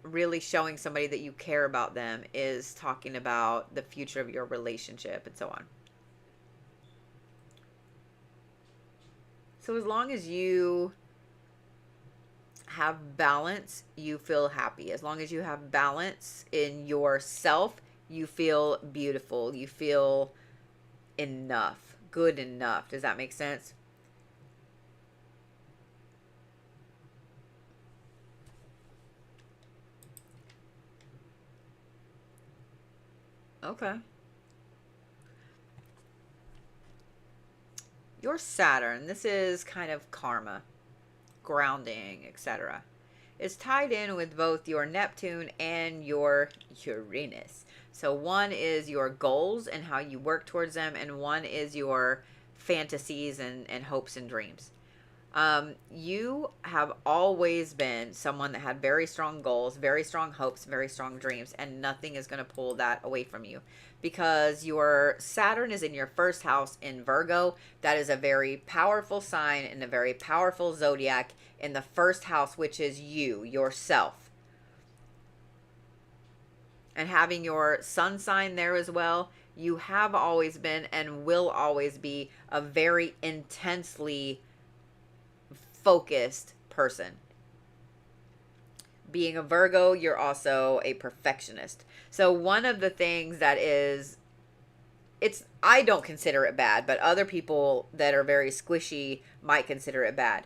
really showing somebody that you care about them is talking about the future of your relationship and so on. So as long as you have balance, you feel happy. As long as you have balance in yourself, you feel beautiful. You feel enough, good enough. Does that make sense? Okay. Your Saturn, this is kind of karma, grounding, etc. Is tied in with both your Neptune and your Uranus. So one is your goals and how you work towards them, and one is your fantasies and hopes and dreams. You have always been someone that had very strong goals, very strong hopes, very strong dreams, and nothing is going to pull that away from you because your Saturn is in your first house in Virgo. That is a very powerful sign and a very powerful zodiac in the first house, which is you, yourself. And having your sun sign there as well, you have always been and will always be a very intensely focused person. Being a Virgo, you're also a perfectionist. So one of the things that is, I don't consider it bad, but other people that are very squishy might consider it bad.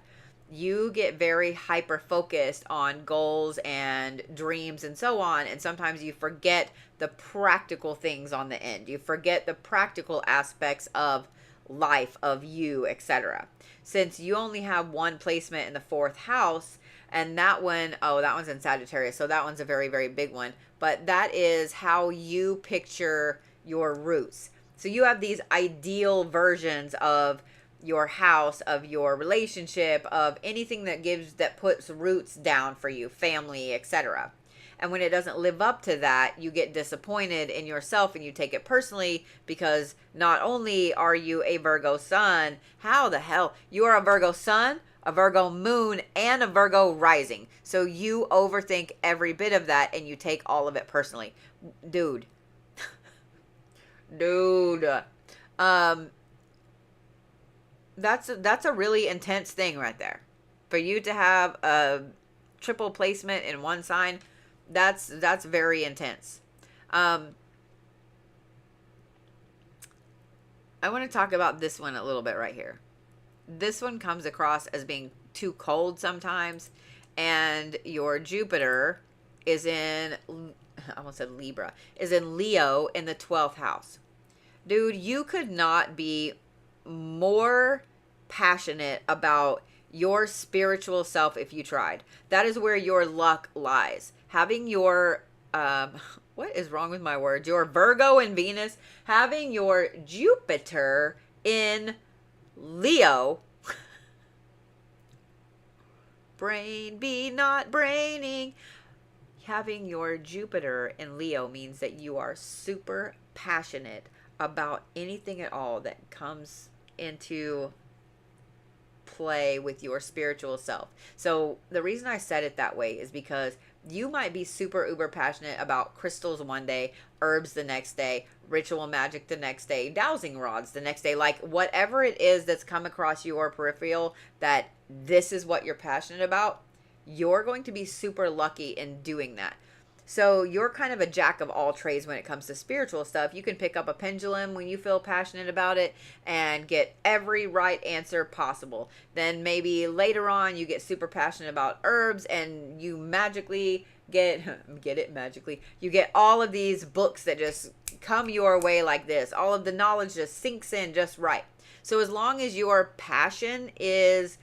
You get very hyper focused on goals and dreams and so on, and sometimes you forget the practical things on the end. You forget the practical aspects of life, of you, etc. Since you only have one placement in the fourth house, and that one, oh, that one's in Sagittarius, so that one's a very, very big one. But that is how you picture your roots. So you have these ideal versions of your house, of your relationship, of anything that puts roots down for you, family, etc. And when it doesn't live up to that, you get disappointed in yourself and you take it personally because not only are you a Virgo sun, how the hell? You are a Virgo sun, a Virgo moon, and a Virgo rising. So you overthink every bit of that and you take all of it personally. Dude. That's a really intense thing right there. For you to have a triple placement in one sign, that's very intense. I want to talk about this one a little bit right here. This one comes across as being too cold sometimes, and your Jupiter is in, I almost said Libra, is in Leo in the 12th house. Dude, you could not be more passionate about your spiritual self if you tried. That is where your luck lies. Having your, what is wrong with my words? Your Virgo and Venus, having your Jupiter in Leo. Brain be not braining. Having your Jupiter in Leo means that you are super passionate about anything at all that comes into play with your spiritual self. So the reason I said it that way is because you might be super uber passionate about crystals one day, herbs the next day, ritual magic the next day, dowsing rods the next day, like whatever it is that's come across your peripheral that this is what you're passionate about, you're going to be super lucky in doing that. So you're kind of a jack of all trades when it comes to spiritual stuff. You can pick up a pendulum when you feel passionate about it and get every right answer possible. Then maybe later on you get super passionate about herbs and you magically get it magically. You get all of these books that just come your way like this. All of the knowledge just sinks in just right. So as long as your passion is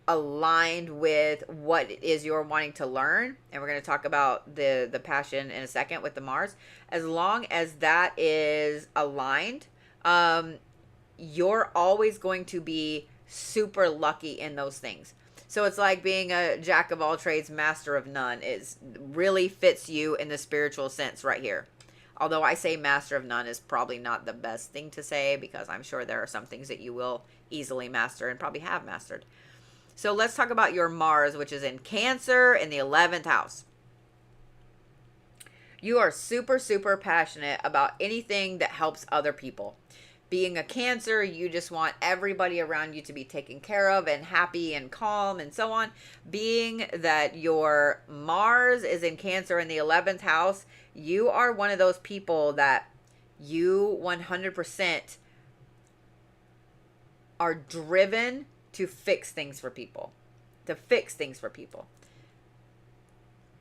aligned with what it is you're wanting to learn, and we're going to talk about the passion in a second with the Mars, as long as that is aligned, you're always going to be super lucky in those things. So it's like being a jack of all trades, master of none. Is really fits you in the spiritual sense right here. Although I say master of none is probably not the best thing to say, because I'm sure there are some things that you will easily master and probably have mastered. So let's talk about your Mars, which is in Cancer in the 11th house. You are super, super passionate about anything that helps other people. Being a Cancer, you just want everybody around you to be taken care of and happy and calm and so on. Being that your Mars is in Cancer in the 11th house, you are one of those people that you 100% are driven to fix things for people. To fix things for people.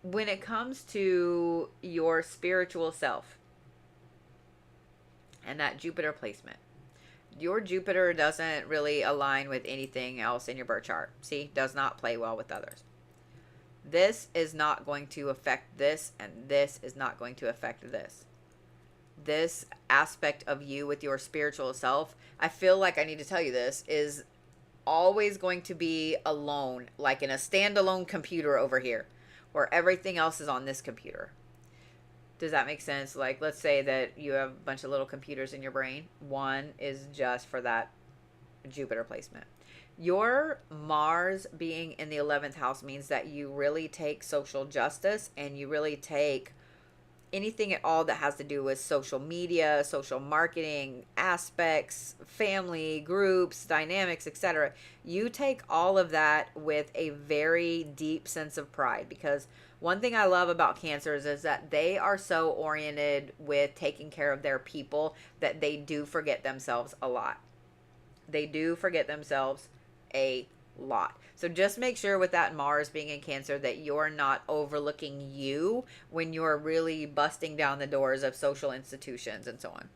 When it comes to your spiritual self and that Jupiter placement, your Jupiter doesn't really align with anything else in your birth chart. See, does not play well with others. This is not going to affect this, and this is not going to affect this. This aspect of you with your spiritual self, I feel like I need to tell you this, is always going to be alone, like in a standalone computer over here, where everything else is on this computer. Does that make sense? Like, let's say that you have a bunch of little computers in your brain. One is just for that Jupiter placement. Your Mars being in the 11th house means that you really take social justice, and you really take anything at all that has to do with social media, social marketing aspects, family, groups, dynamics, etc. You take all of that with a very deep sense of pride, because one thing I love about Cancers is that they are so oriented with taking care of their people that they do forget themselves a lot. They do forget themselves a lot. So just make sure with that Mars being in Cancer that you're not overlooking you when you're really busting down the doors of social institutions and so on.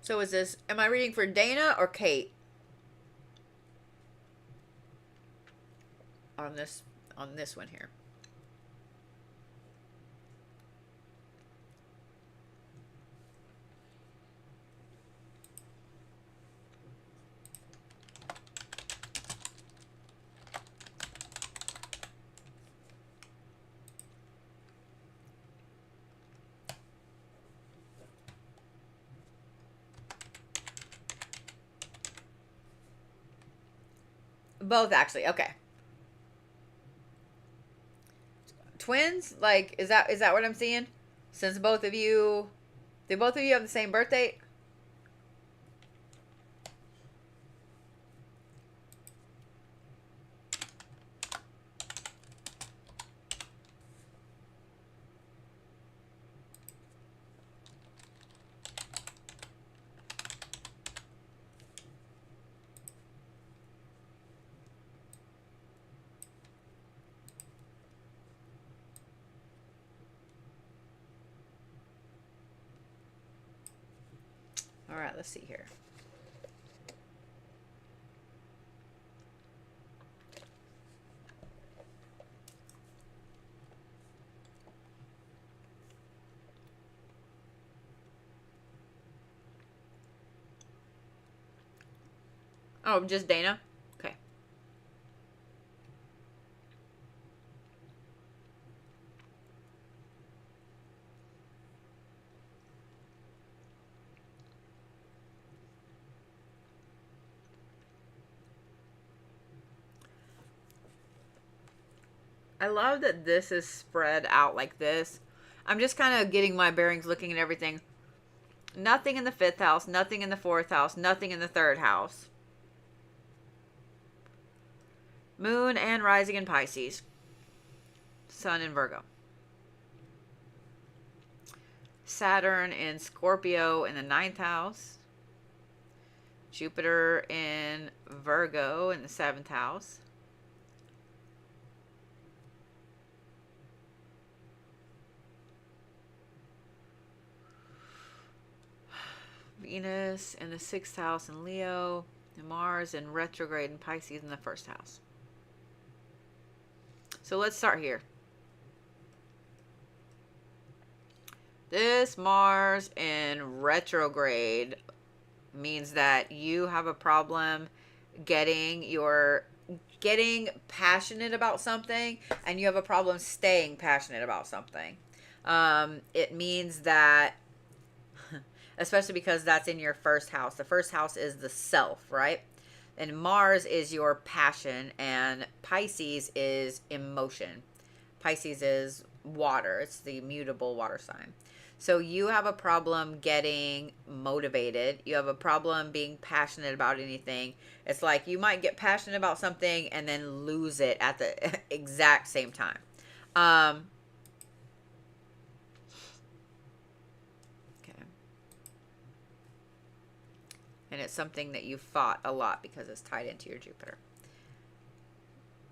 So is this, am I reading for Dana or Kate? On this one here. Both, actually. Okay. Twins? Like, is that what I'm seeing? Since both of you, do both of you have the same birth date? All right, let's see here. Oh, just Dana? Okay. I love that this is spread out like this. I'm just kind of getting my bearings, looking at everything. Nothing in the 5th house, nothing in the 4th house, nothing in the 3rd house. Moon and rising in Pisces. Sun in Virgo. Saturn in Scorpio in the 9th house. Jupiter in Virgo in the 7th house. Venus in the 6th house in Leo. And Mars in retrograde in Pisces in the 1st house. So let's start here. This Mars in retrograde means that you have a problem getting your getting passionate about something and you have a problem staying passionate about something. It means that, especially because that's in your first house. The first house is the self, right? And Mars is your passion, and Pisces is emotion. Pisces is water. It's the mutable water sign. So you have a problem getting motivated. You have a problem being passionate about anything. It's like you might get passionate about something and then lose it at the exact same time. Okay. And it's something that you fought a lot because it's tied into your Jupiter.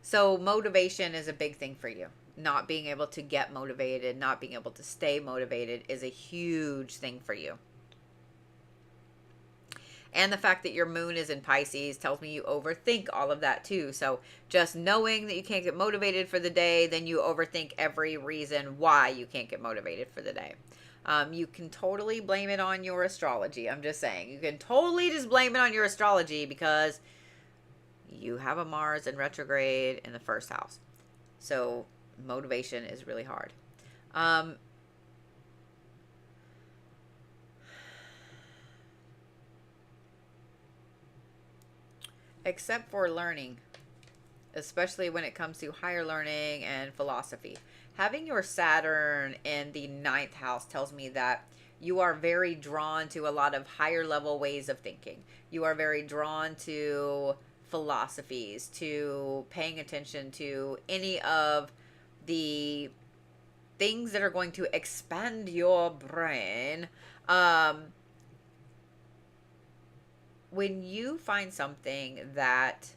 So motivation is a big thing for you. Not being able to get motivated, not being able to stay motivated is a huge thing for you. And the fact that your moon is in Pisces tells me you overthink all of that too. So just knowing that you can't get motivated for the day, then you overthink every reason why you can't get motivated for the day. You can totally blame it on your astrology. I'm just saying. You can totally just blame it on your astrology because you have a Mars in retrograde in the first house. So motivation is really hard. Except for learning, especially when it comes to higher learning and philosophy. Having your Saturn in the 9th house tells me that you are very drawn to a lot of higher level ways of thinking. You are very drawn to philosophies, to paying attention to any of the things that are going to expand your brain. When you find something that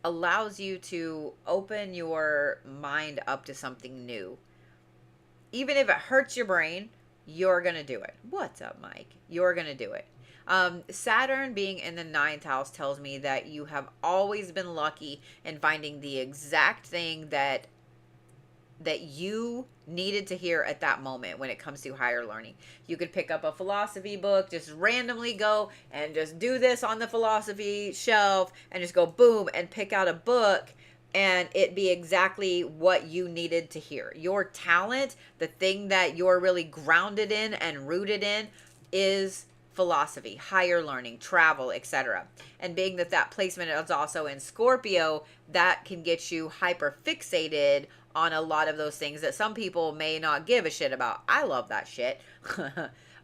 allows you to open your mind up to something new, even if it hurts your brain, you're going to do it. What's up, Mike? You're going to do it. Saturn being in the 9th house tells me that you have always been lucky in finding the exact thing that you needed to hear at that moment when it comes to higher learning. You could pick up a philosophy book, just randomly go and just do this on the philosophy shelf and just go boom and pick out a book and it be exactly what you needed to hear. Your talent, the thing that you're really grounded in and rooted in, is philosophy, higher learning, travel, etc. And being that placement is also in Scorpio, that can get you hyper fixated on a lot of those things that some people may not give a shit about. I love that shit.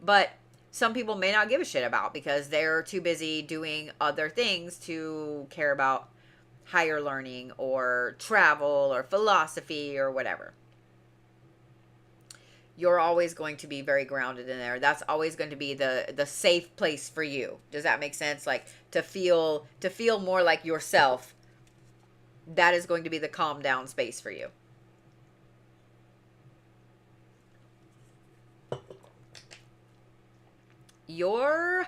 But some people may not give a shit about because they're too busy doing other things to care about higher learning or travel or philosophy or whatever. You're always going to be very grounded in there. That's always going to be the safe place for you. Does that make sense? Like to feel more like yourself. That is going to be the calm down space for you. Your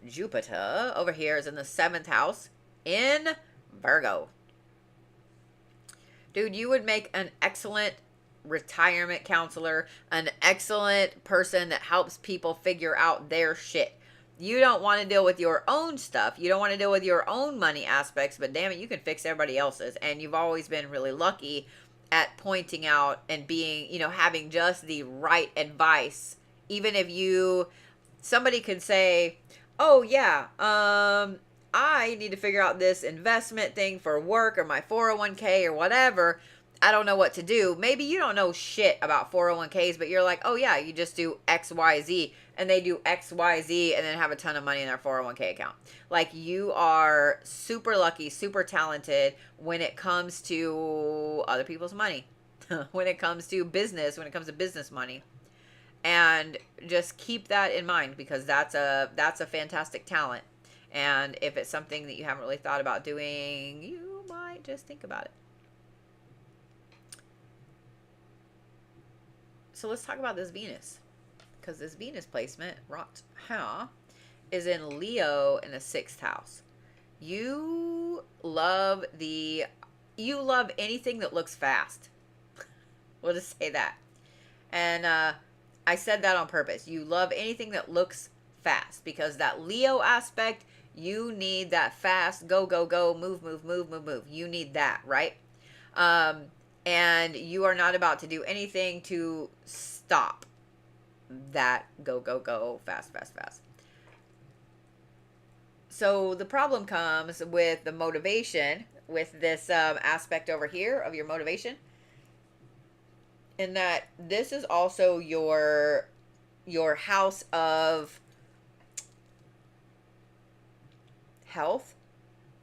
Jupiter over here is in the 7th house in Virgo. Dude, you would make an excellent retirement counselor, an excellent person that helps people figure out their shit. You don't want to deal with your own stuff. You don't want to deal with your own money aspects, but damn it, you can fix everybody else's. And you've always been really lucky at pointing out and being, having just the right advice. Even if somebody could say, oh yeah, I need to figure out this investment thing for work or my 401k or whatever. I don't know what to do. Maybe you don't know shit about 401ks, but you're like, oh yeah, you just do XYZ, and they do XYZ and then have a ton of money in their 401k account. Like, you are super lucky, super talented when it comes to other people's money, when it comes to business, when it comes to business money. And just keep that in mind because that's a fantastic talent. And if it's something that you haven't really thought about doing, you might just think about it. So let's talk about this Venus. Because this Venus placement, is in Leo in the 6th house. You love anything that looks fast. We'll just say that. And I said that on purpose. You love anything that looks fast because that Leo aspect You need that fast, go, go, go, move, move, move, move, move. You need that, right? And you are not about to do anything to stop that go, go, go, fast, fast, fast. So the problem comes with the motivation, with this aspect over here of your motivation, in that this is also your house of health,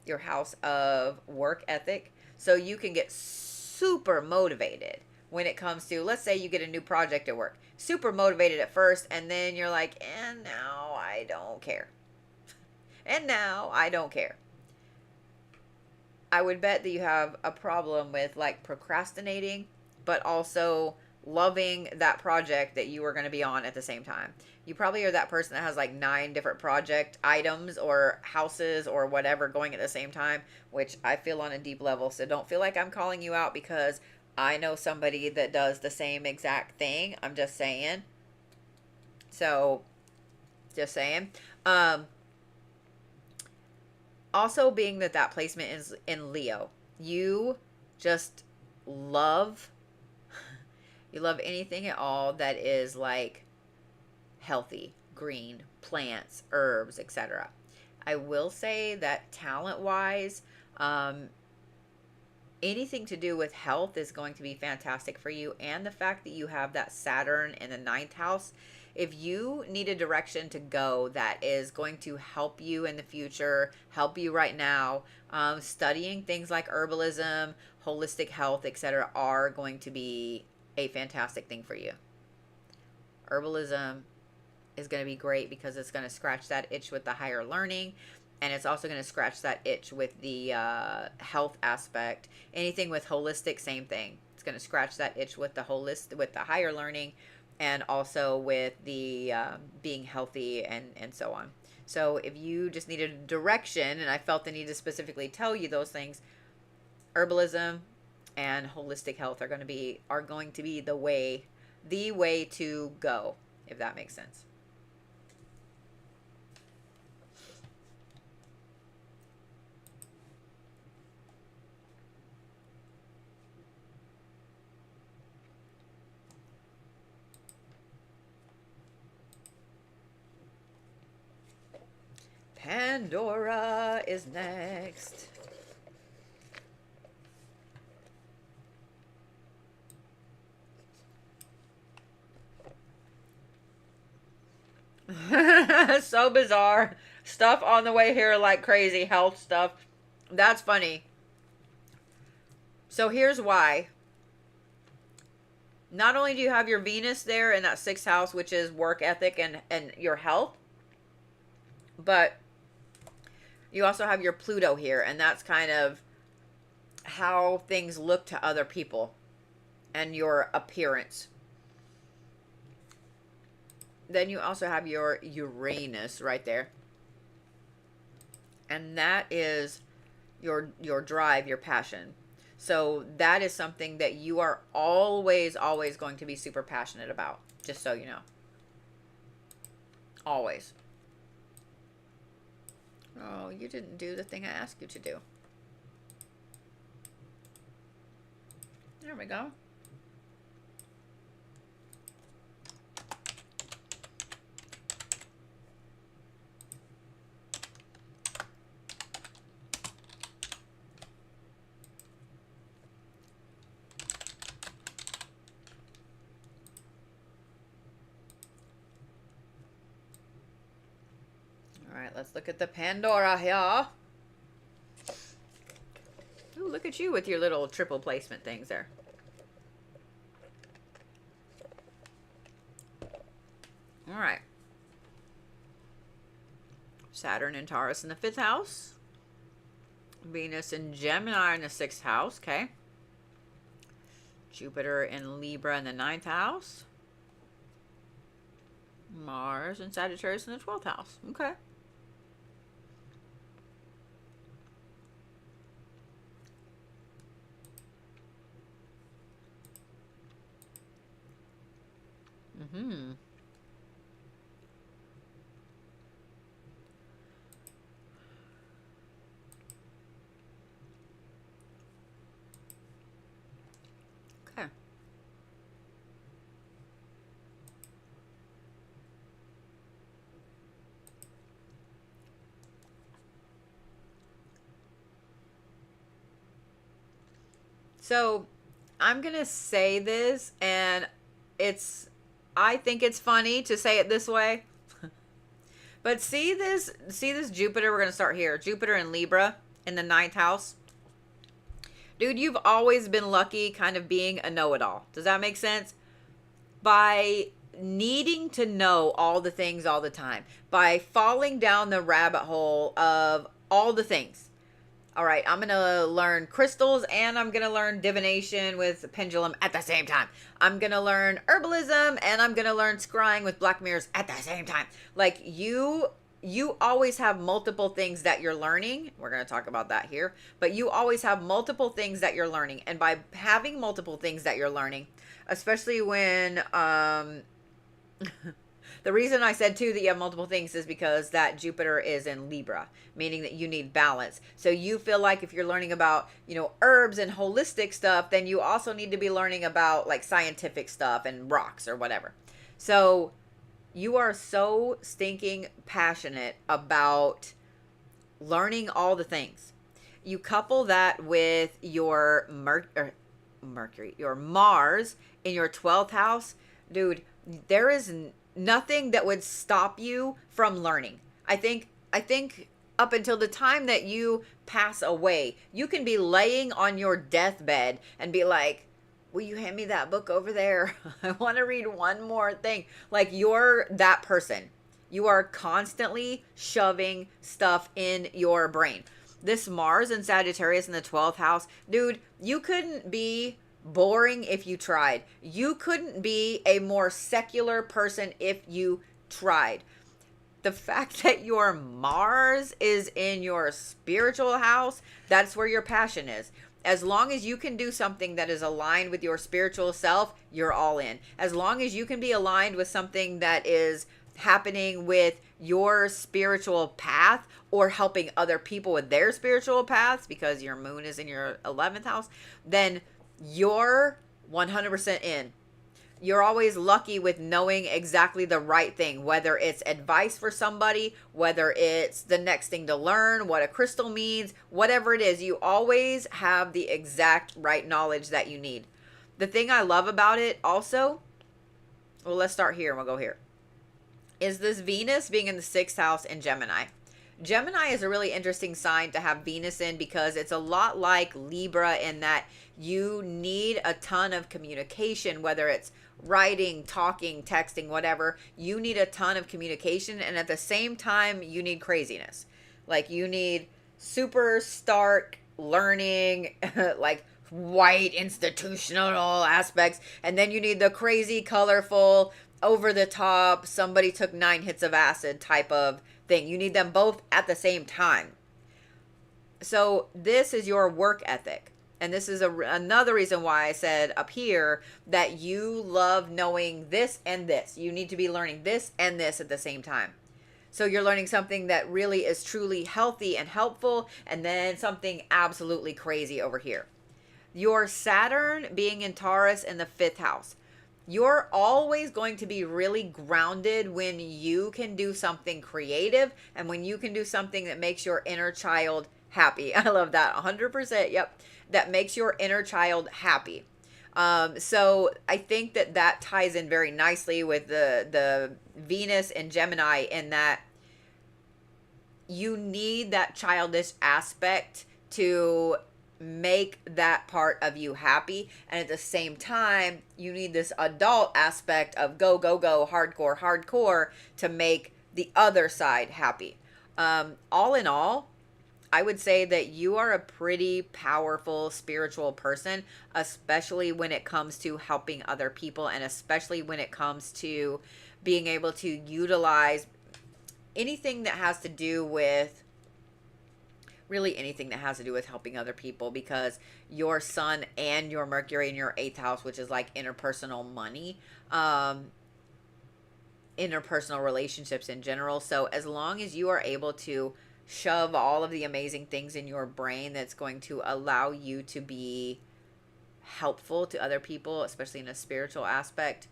your house of work ethic. So you can get super motivated when it comes to, let's say you get a new project at work, super motivated at first, and then you're like, and now I don't care. And now I don't care. I would bet that you have a problem with like procrastinating, but also loving that project that you are going to be on at the same time. You probably are that person that has like 9 different project items or houses or whatever going at the same time, which I feel on a deep level. So don't feel like I'm calling you out because I know somebody that does the same exact thing. I'm just saying. So, just saying. Also, being that placement is in Leo, you just love, you love anything at all that is like healthy, green, plants, herbs, etc. I will say that talent-wise, anything to do with health is going to be fantastic for you. And the fact that you have that Saturn in the 9th house, if you need a direction to go that is going to help you in the future, help you right now, studying things like herbalism, holistic health, etc., are going to be a fantastic thing for you. Herbalism is going to be great because it's going to scratch that itch with the higher learning, and it's also going to scratch that itch with the health aspect. Anything with holistic, same thing. It's going to scratch that itch with the with the higher learning, and also with the being healthy and so on. So if you just needed a direction, and I felt the need to specifically tell you those things, herbalism and holistic health are going to be the way to go, if that makes sense. Pandora is next. So bizarre. Stuff on the way here like crazy. Health stuff. That's funny. So here's why. Not only do you have your Venus there in that 6th house, which is work ethic and your health, but you also have your Pluto here, and that's kind of how things look to other people and your appearance. Then you also have your Uranus right there. And that is your drive, your passion. So that is something that you are always going to be super passionate about, just so you know. Always. Oh, you didn't do the thing I asked you to do. There we go. All right, let's look at the Pandora here. Ooh, look at you with your little triple placement things there. All right. Saturn and Taurus in the 5th house. Venus and Gemini in the 6th house. Okay. Jupiter and Libra in the 9th house. Mars and Sagittarius in the 12th house. Okay. So I'm going to say this, and I think it's funny to say it this way. But see this Jupiter, we're going to start here. Jupiter in Libra in the 9th house. Dude, you've always been lucky kind of being a know-it-all. Does that make sense? By needing to know all the things all the time. By falling down the rabbit hole of all the things. All right, I'm going to learn crystals and I'm going to learn divination with pendulum at the same time. I'm going to learn herbalism and I'm going to learn scrying with black mirrors at the same time. Like you always have multiple things that you're learning. We're going to talk about that here. But you always have multiple things that you're learning. And by having multiple things that you're learning, especially when the reason I said too that you have multiple things is because that Jupiter is in Libra, meaning that you need balance. So you feel like if you're learning about, herbs and holistic stuff, then you also need to be learning about like scientific stuff and rocks or whatever. So you are so stinking passionate about learning all the things. You couple that with your Mercury, your Mars in your 12th house. Dude, there is nothing that would stop you from learning. I think up until the time that you pass away, you can be laying on your deathbed and be like, will you hand me that book over there? I want to read one more thing. Like, you're that person. You are constantly shoving stuff in your brain. This Mars and Sagittarius in the 12th house, dude, you couldn't be boring if you tried. You couldn't be a more secular person if you tried. The fact that your Mars is in your spiritual house, that's where your passion is. As long as you can do something that is aligned with your spiritual self, you're all in. As long as you can be aligned with something that is happening with your spiritual path or helping other people with their spiritual paths, because your moon is in your 11th house, then you're 100% in. You're always lucky with knowing exactly the right thing, whether it's advice for somebody, whether it's the next thing to learn, what a crystal means, whatever it is, you always have the exact right knowledge that you need. The thing I love about it also, well, let's start here and we'll go here, is this Venus being in the 6th house in Gemini. Gemini is a really interesting sign to have Venus in because it's a lot like Libra in that you need a ton of communication, whether it's writing, talking, texting, whatever. You need a ton of communication, and at the same time, you need craziness. Like, you need super stark learning, like white institutional aspects, and then you need the crazy, colorful, over the top, somebody took 9 hits of acid type of thing. You need them both at the same time. So this is your work ethic. And this is another reason why I said up here that you love knowing this and this. You need to be learning this and this at the same time. So you're learning something that really is truly healthy and helpful, and then something absolutely crazy over here. Your Saturn being in Taurus in the 5th house. You're always going to be really grounded when you can do something creative and when you can do something that makes your inner child happy. I love that. 100%. Yep. That makes your inner child happy. So I think that ties in very nicely with the Venus and Gemini in that you need that childish aspect to make that part of you happy, and at the same time you need this adult aspect of go hardcore to make the other side happy. All in all, I would say that you are a pretty powerful spiritual person, especially when it comes to helping other people, and especially when it comes to being able to utilize anything that has to do with really anything that has to do with helping other people, because your sun and your Mercury in your 8th house, which is like interpersonal money, interpersonal relationships in general. So as long as you are able to shove all of the amazing things in your brain that's going to allow you to be helpful to other people, especially in a spiritual aspect,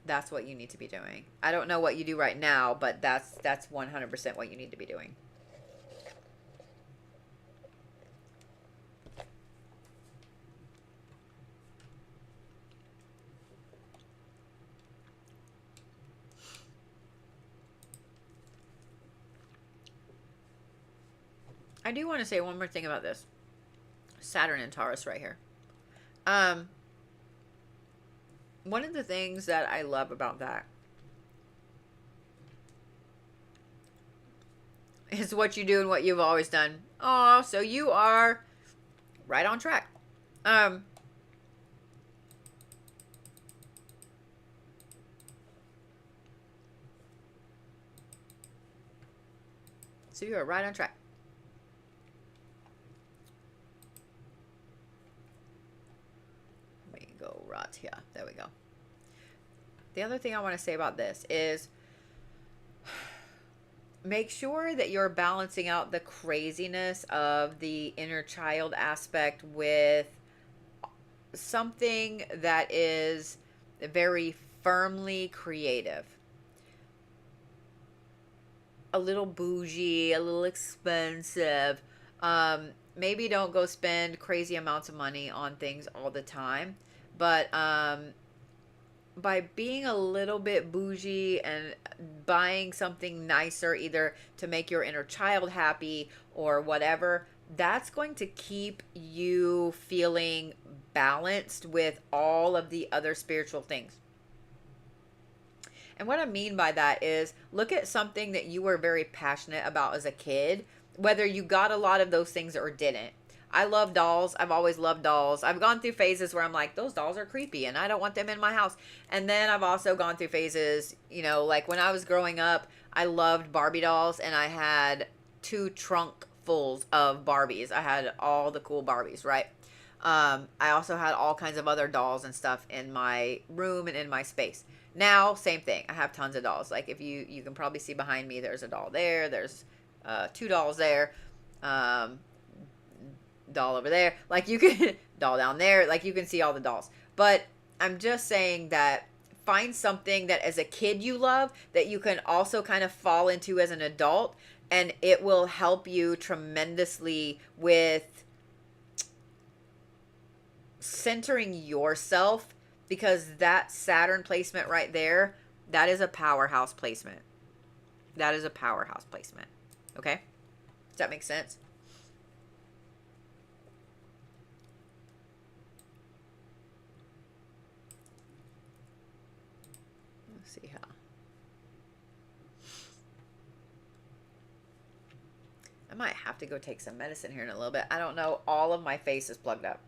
that's what you need to be doing. I don't know what you do right now, but that's 100% what you need to be doing. I do want to say one more thing about this. Saturn and Taurus right here. One of the things that I love about that is what you do and what you've always done. Oh, so you are right on track. So you are right on track. Let me go right here. There we go. The other thing I want to say about this is make sure that you're balancing out the craziness of the inner child aspect with something that is very firmly creative. A little bougie, a little expensive. Maybe don't go spend crazy amounts of money on things all the time. But by being a little bit bougie and buying something nicer, either to make your inner child happy or whatever, that's going to keep you feeling balanced with all of the other spiritual things. And what I mean by that is look at something that you were very passionate about as a kid, whether you got a lot of those things or didn't. I love dolls. I've always loved dolls. I've gone through phases where I'm like, those dolls are creepy and I don't want them in my house. And then I've also gone through phases, you know, like when I was growing up, I loved Barbie dolls and I had 2 trunk fulls of Barbies. I had all the cool Barbies, right? I also had all kinds of other dolls and stuff in my room and in my space. Now, same thing. I have tons of dolls. Like if you can probably see behind me, there's a doll there. There's 2 dolls there. Doll over there. Like you can, doll down there. Like you can see all the dolls. But I'm just saying that find something that as a kid you love that you can also kind of fall into as an adult. And it will help you tremendously with centering yourself. Because that Saturn placement right there, that is a powerhouse placement. That is a powerhouse placement. Okay? Does that make sense? Let's see how. I might have to go take some medicine here in a little bit. I don't know. All of my face is plugged up.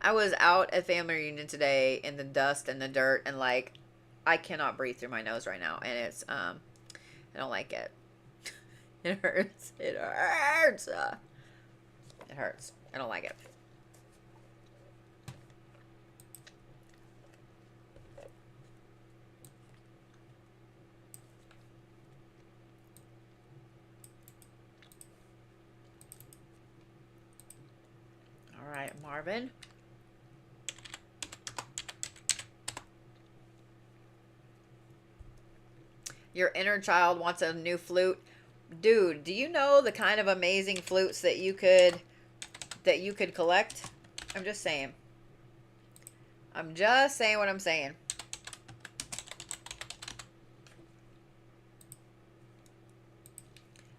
I was out at family reunion today in the dust and the dirt and like I cannot breathe through my nose right now and it's I don't like it. It hurts. It hurts. It hurts. I don't like it. All right, Marvin. Your inner child wants a new flute. Dude, do you know the kind of amazing flutes that you could collect? I'm just saying. I'm just saying what I'm saying.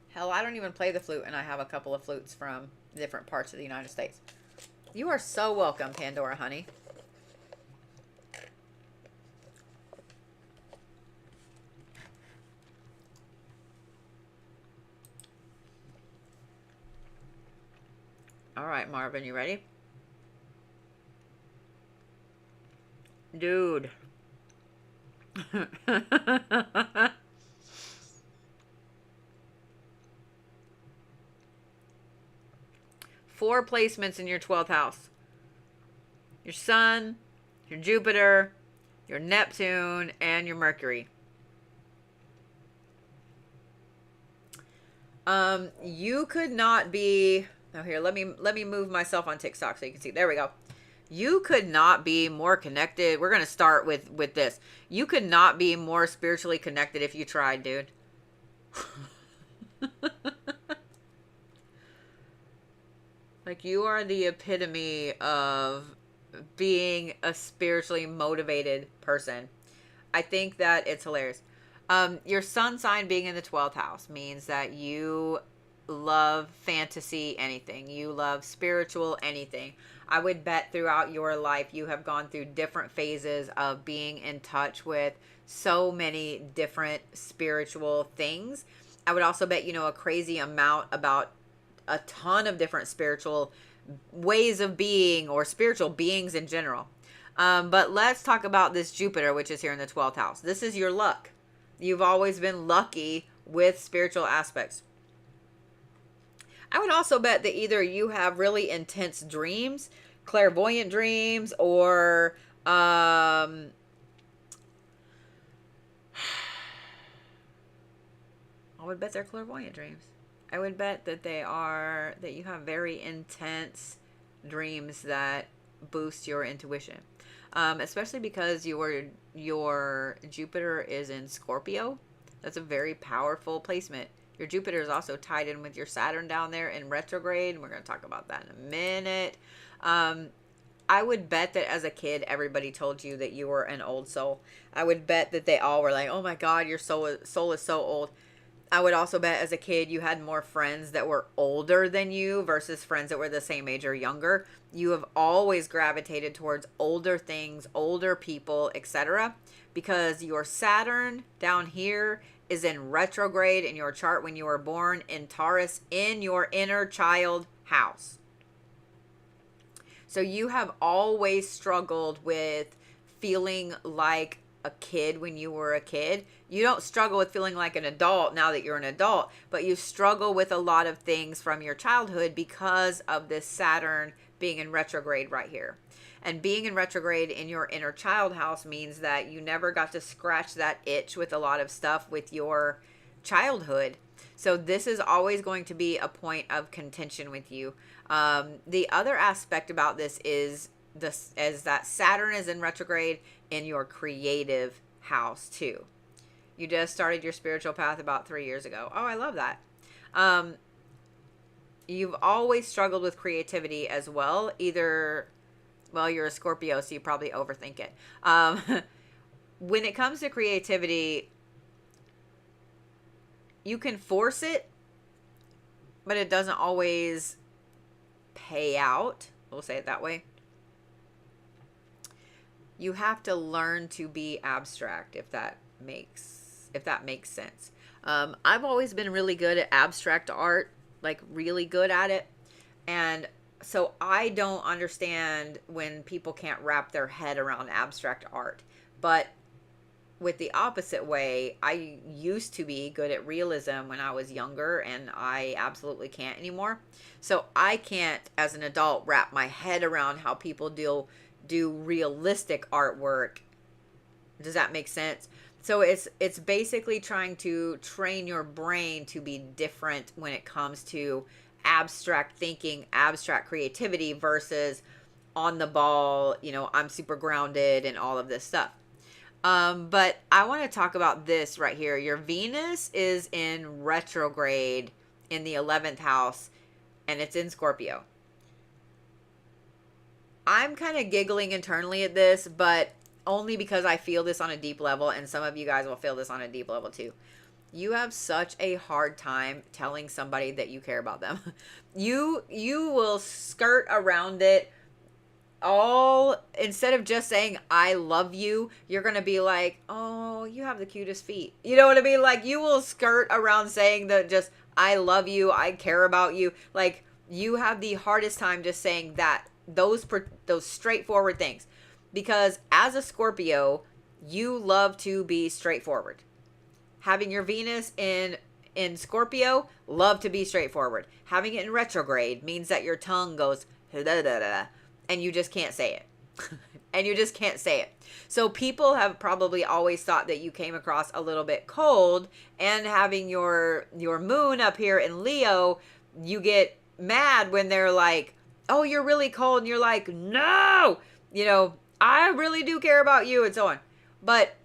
Hell, I don't even play the flute and I have a couple of flutes from different parts of the United States. You are so welcome, Pandora, honey. All right, Marvin, you ready? Dude. 4 placements in your 12th house. Your Sun, your Jupiter, your Neptune, and your Mercury. You could not be... Now here, let me move myself on TikTok so you can see. There we go. You could not be more connected. We're going to start with this. You could not be more spiritually connected if you tried, dude. Like, you are the epitome of being a spiritually motivated person. I think that it's hilarious. Your sun sign being in the 12th house means that you love fantasy anything. You love spiritual anything. I would bet throughout your life you have gone through different phases of being in touch with so many different spiritual things. I would also bet you know a crazy amount about a ton of different spiritual ways of being or spiritual beings in general. But let's talk about this Jupiter, which is here in the 12th house. This is your luck. You've always been lucky with spiritual aspects. I would also bet that either you have really intense dreams, clairvoyant dreams, or I would bet they're clairvoyant dreams. I would bet that that you have very intense dreams that boost your intuition. Especially because your Jupiter is in Scorpio. That's a very powerful placement. Your Jupiter is also tied in with your Saturn down there in retrograde. And we're going to talk about that in a minute. I would bet that as a kid, everybody told you that you were an old soul. I would bet that they all were like, oh my God, your soul is so old. I would also bet as a kid you had more friends that were older than you versus friends that were the same age or younger. You have always gravitated towards older things, older people, etc. Because your Saturn down here is in retrograde in your chart when you were born in Taurus in your inner child house. So you have always struggled with feeling like a kid when you were a kid. You don't struggle with feeling like an adult now that you're an adult, but you struggle with a lot of things from your childhood because of this Saturn being in retrograde right here. And being in retrograde in your inner child house means that you never got to scratch that itch with a lot of stuff with your childhood. So this is always going to be a point of contention with you. The other aspect about this is that Saturn is in retrograde in your creative house too. You just started your spiritual path about 3 years ago. Oh, I love that. You've always struggled with creativity as well. Well, you're a Scorpio, so you probably overthink it. When it comes to creativity, you can force it, but it doesn't always pay out. We'll say it that way. You have to learn to be abstract, if that makes sense. I've always been really good at abstract art, like really good at it. And so I don't understand when people can't wrap their head around abstract art. But with the opposite way, I used to be good at realism when I was younger, and I absolutely can't anymore. So I can't, as an adult, wrap my head around how people do realistic artwork. Does that make sense? So it's basically trying to train your brain to be different when it comes to abstract thinking, abstract creativity versus on the ball, I'm super grounded and all of this stuff. But I want to talk about this right here. Your Venus is in retrograde in the 11th house, and it's in Scorpio. I'm kind of giggling internally at this, but only because I feel this on a deep level, and some of you guys will feel this on a deep level too. You have such a hard time telling somebody that you care about them. You will skirt around it all. Instead of just saying I love you, you're going to be like, oh, you have the cutest feet. You know what I mean? Like, you will skirt around saying that just I love you, I care about you. Like, you have the hardest time just saying that, those straightforward things. Because as a Scorpio, you love to be straightforward. Having your Venus in Scorpio, love to be straightforward. Having it in retrograde means that your tongue goes da da da, and you just can't say it. And you just can't say it. So people have probably always thought that you came across a little bit cold, and having your moon up here in Leo, you get mad when they're like, oh, you're really cold, and you're like, no, I really do care about you, and so on. But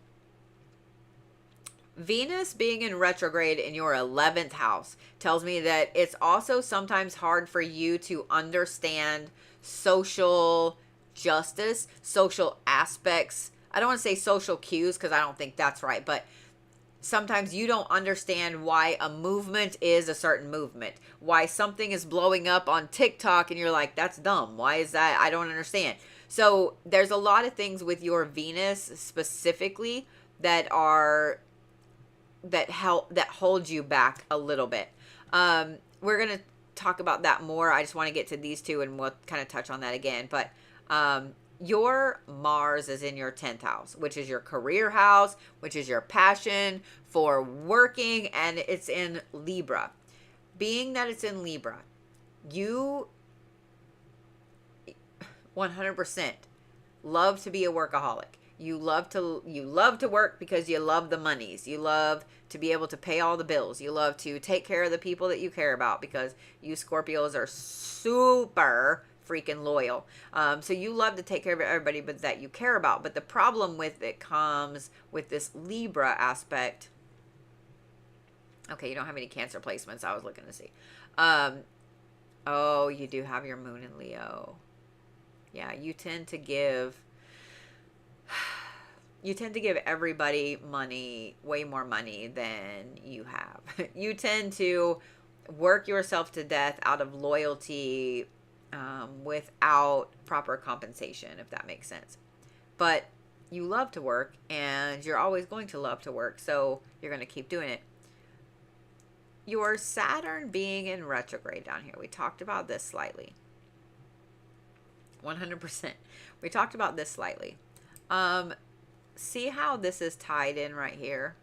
Venus being in retrograde in your 11th house tells me that it's also sometimes hard for you to understand social justice, social aspects. I don't want to say social cues because I don't think that's right, but sometimes you don't understand why a movement is a certain movement, why something is blowing up on TikTok and you're like, that's dumb. Why is that? I don't understand. So there's a lot of things with your Venus specifically that are that hold you back a little bit. We're going to talk about that more. I just want to get to these two and we'll kind of touch on that again. But your Mars is in your 10th house, which is your career house, which is your passion for working, and it's in Libra. Being that it's in Libra, you 100% love to be a workaholic. You love to work because you love the monies. You love to be able to pay all the bills. You love to take care of the people that you care about because you Scorpios are super freaking loyal. So you love to take care of everybody but that you care about. But the problem with it comes with this Libra aspect. Okay, you don't have any Cancer placements. I was looking to see. Oh, you do have your moon in Leo. Yeah, you tend to give everybody money, way more money than you have. You tend to work yourself to death out of loyalty, without proper compensation, if that makes sense. But you love to work and you're always going to love to work, so you're going to keep doing it. Your Saturn being in retrograde down here, we talked about this slightly. 100%. We talked about this slightly. See how this is tied in right here?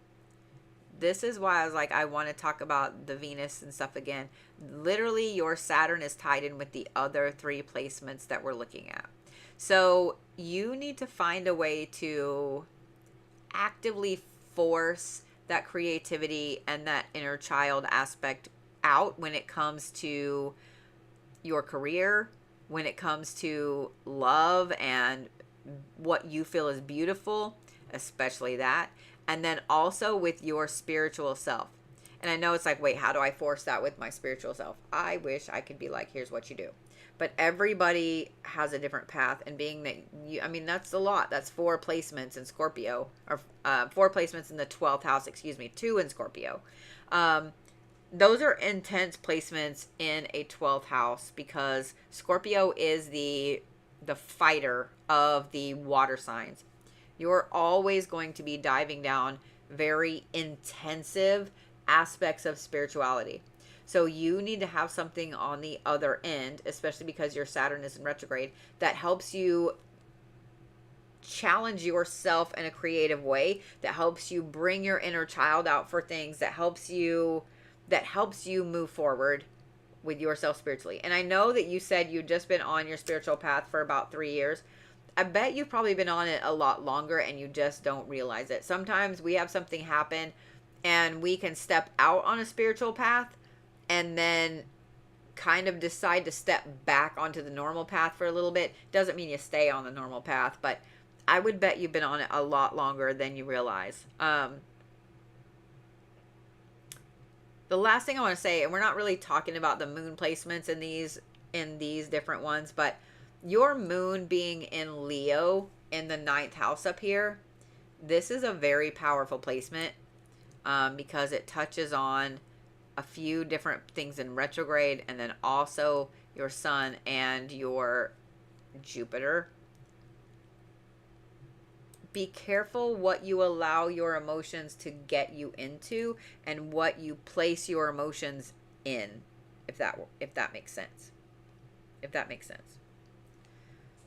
This is why I was like, I want to talk about the Venus and stuff again. Literally, your Saturn is tied in with the other three placements that we're looking at. So you need to find a way to actively force that creativity and that inner child aspect out when it comes to your career, when it comes to love and what you feel is beautiful, especially that. And then also with your spiritual self. And I know it's like, wait, how do I force that with my spiritual self? I wish I could be like, here's what you do. But everybody has a different path. And being that you, I mean, that's a lot. That's 4 placements in Scorpio, or 4 placements in the 12th house, 2 in Scorpio. Those are intense placements in a 12th house because Scorpio is the fighter of the water signs. You're always going to be diving down very intensive aspects of spirituality. So you need to have something on the other end, especially because your Saturn is in retrograde, that helps you challenge yourself in a creative way, that helps you bring your inner child out for things, that helps you move forward with yourself spiritually. And I know that you said you've just been on your spiritual path for about 3 years. I bet you've probably been on it a lot longer and you just don't realize it. Sometimes we have something happen and we can step out on a spiritual path and then kind of decide to step back onto the normal path for a little bit. Doesn't mean you stay on the normal path, but I would bet you've been on it a lot longer than you realize. The last thing I want to say, and we're not really talking about the moon placements in these different ones, but your moon being in Leo in the 9th house up here, this is a very powerful placement because it touches on a few different things in retrograde and then also your sun and your Jupiter. Be careful what you allow your emotions to get you into and what you place your emotions in, if that makes sense. If that makes sense.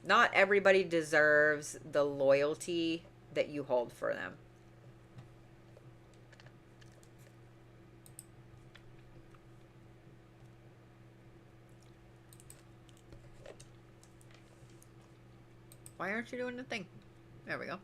Not everybody deserves the loyalty that you hold for them. Why aren't you doing the thing? There we go.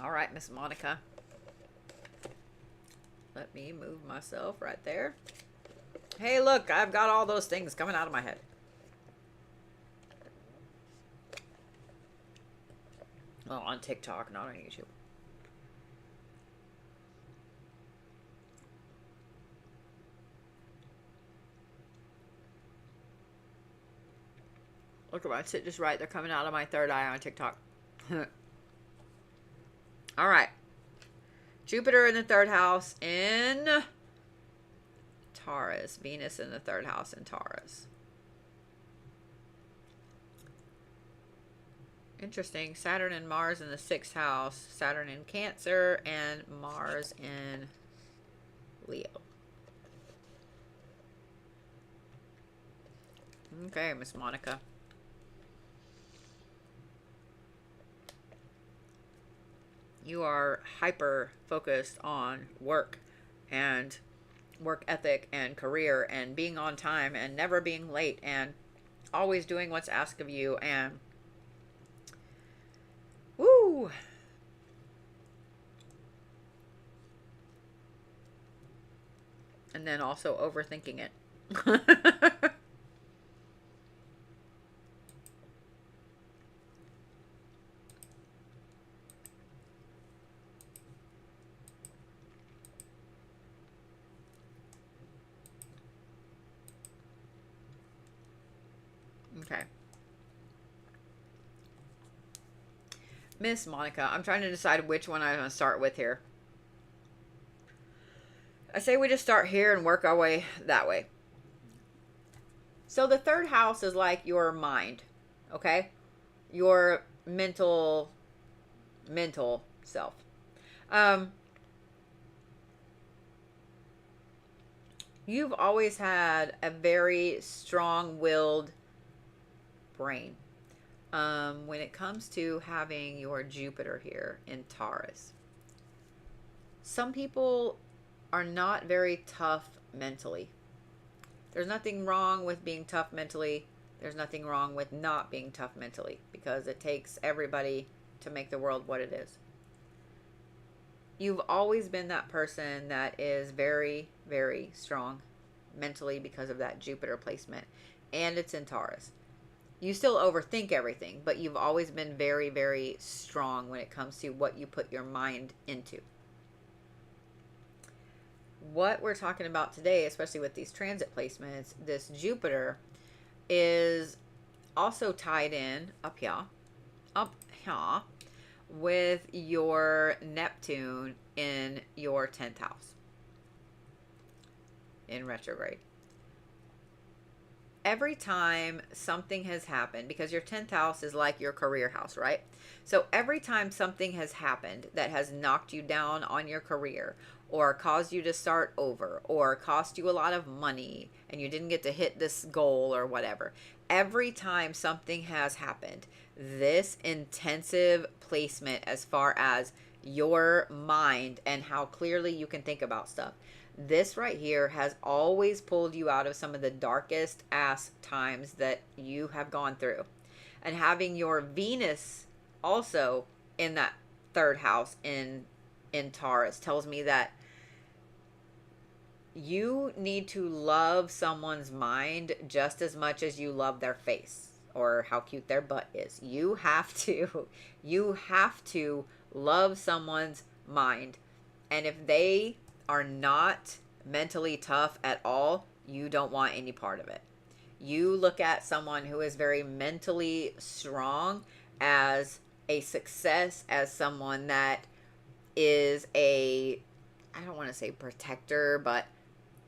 All right, Miss Monica. Let me move myself right there. Hey, look, I've got all those things coming out of my head. Well, on TikTok, not on YouTube. Look at mine. Sit just right. They're coming out of my third eye on TikTok. All right. Jupiter in the third house in Taurus. Venus in the third house in Taurus. Interesting. Saturn and Mars in the sixth house. Saturn in Cancer and Mars in Leo. Okay, Miss Monica. You are hyper focused on work and work ethic and career and being on time and never being late and always doing what's asked of you and woo. And then also overthinking it. Okay. Miss Monica, I'm trying to decide which one I'm going to start with here. I say we just start here and work our way that way. So the third house is like your mind, okay? Your mental self. You've always had a very strong-willed brain. When it comes to having your Jupiter here in Taurus, some people are not very tough mentally. There's nothing wrong with being tough mentally. There's nothing wrong with not being tough mentally, because it takes everybody to make the world what it is. You've always been that person that is very, very strong mentally because of that Jupiter placement, and it's in Taurus. You still overthink everything, but you've always been very, very strong when it comes to what you put your mind into. What we're talking about today, especially with these transit placements, this Jupiter is also tied in up here with your Neptune in your 10th house in retrograde. Every time something has happened, because your 10th house is like your career house, right? So every time something has happened that has knocked you down on your career or caused you to start over or cost you a lot of money and you didn't get to hit this goal or whatever, every time something has happened, this intensive placement as far as your mind and how clearly you can think about stuff, this right here has always pulled you out of some of the darkest ass times that you have gone through. And having your Venus also in that third house in Taurus tells me that you need to love someone's mind just as much as you love their face or how cute their butt is. You have to love someone's mind. And if they are not mentally tough at all, you don't want any part of it. You look at someone who is very mentally strong as a success, as someone that is I don't want to say protector, but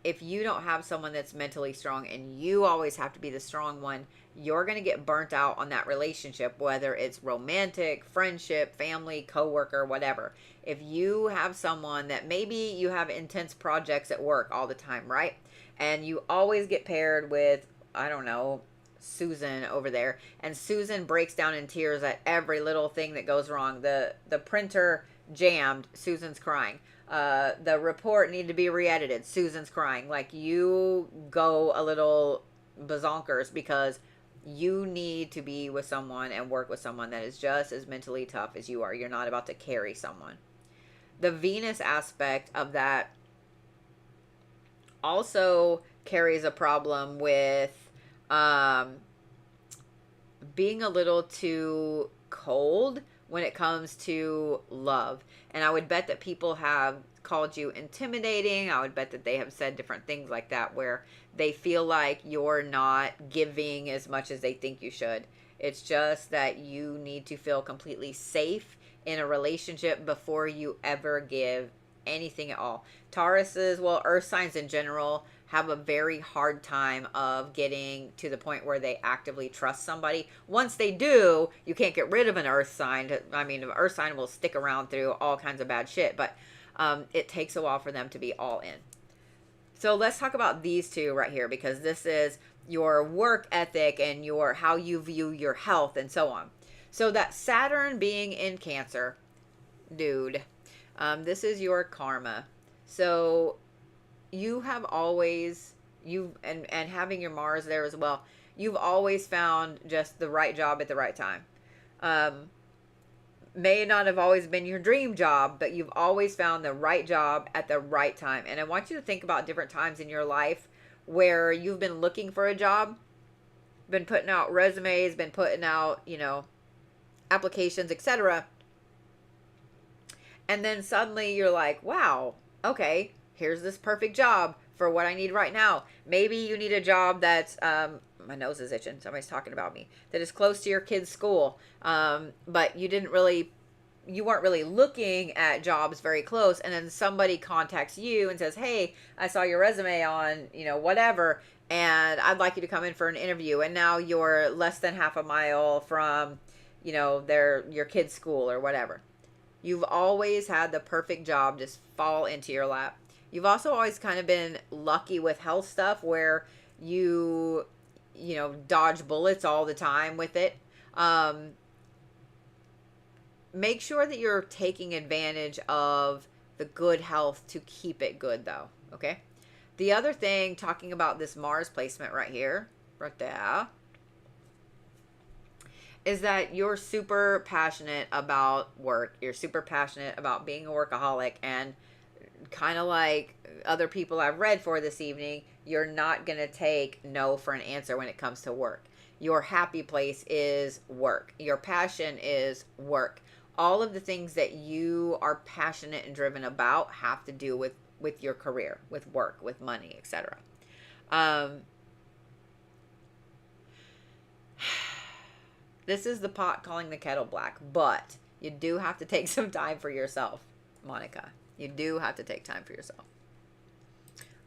if you don't have someone that's mentally strong and you always have to be the strong one, you're going to get burnt out on that relationship, whether it's romantic, friendship, family, coworker, whatever. If you have someone that maybe you have intense projects at work all the time, right? And you always get paired with, I don't know, Susan over there, and Susan breaks down in tears at every little thing that goes wrong. The printer jammed, Susan's crying. The report needed to be re-edited, Susan's crying. Like, you go a little bazonkers because you need to be with someone and work with someone that is just as mentally tough as you are. You're not about to carry someone. The Venus aspect of that also carries a problem with being a little too cold when it comes to love. And I would bet that people have called you intimidating. I would bet that they have said different things like that where they feel like you're not giving as much as they think you should. It's just that you need to feel completely safe in a relationship before you ever give anything at all. Tauruses, well, earth signs in general, have a very hard time of getting to the point where they actively trust somebody. Once they do, you can't get rid of an earth sign. I mean, an earth sign will stick around through all kinds of bad shit, but it takes a while for them to be all in. So let's talk about these two right here, because this is your work ethic and your how you view your health and so on. So that Saturn being in Cancer, dude, this is your karma. So you have always, and having your Mars there as well, you've always found just the right job at the right time. May not have always been your dream job, but you've always found the right job at the right time. And I want you to think about different times in your life where you've been looking for a job, been putting out resumes, been putting out, applications, etc. And then suddenly you're like, wow, okay, here's this perfect job for what I need right now. Maybe you need a job that's, my nose is itching, somebody's talking about me, that is close to your kid's school. But you weren't really looking at jobs very close. And then somebody contacts you and says, hey, I saw your resume on, whatever, and I'd like you to come in for an interview. And now you're less than half a mile from, your kid's school or whatever. You've always had the perfect job just fall into your lap. You've also always kind of been lucky with health stuff where you dodge bullets all the time with it. Make sure that you're taking advantage of the good health to keep it good, though. Okay. The other thing, talking about this Mars placement right here, right there, is that you're super passionate about work. You're super passionate about being a workaholic, and kind of like other people I've read for this evening, you're not going to take no for an answer when it comes to work. Your happy place is work. Your passion is work. All of the things that you are passionate and driven about have to do with your career, with work, with money, etc. This is the pot calling the kettle black, but you do have to take some time for yourself, Monica. You do have to take time for yourself.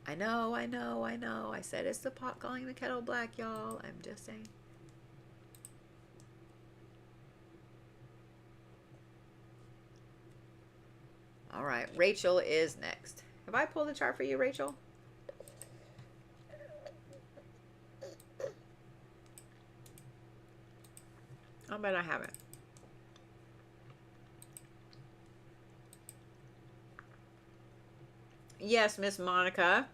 I know. I said it's the pot calling the kettle black, y'all. I'm just saying. All right, Rachel is next. Have I pulled a chart for you, Rachel? I bet I haven't. Yes, Miss Monica.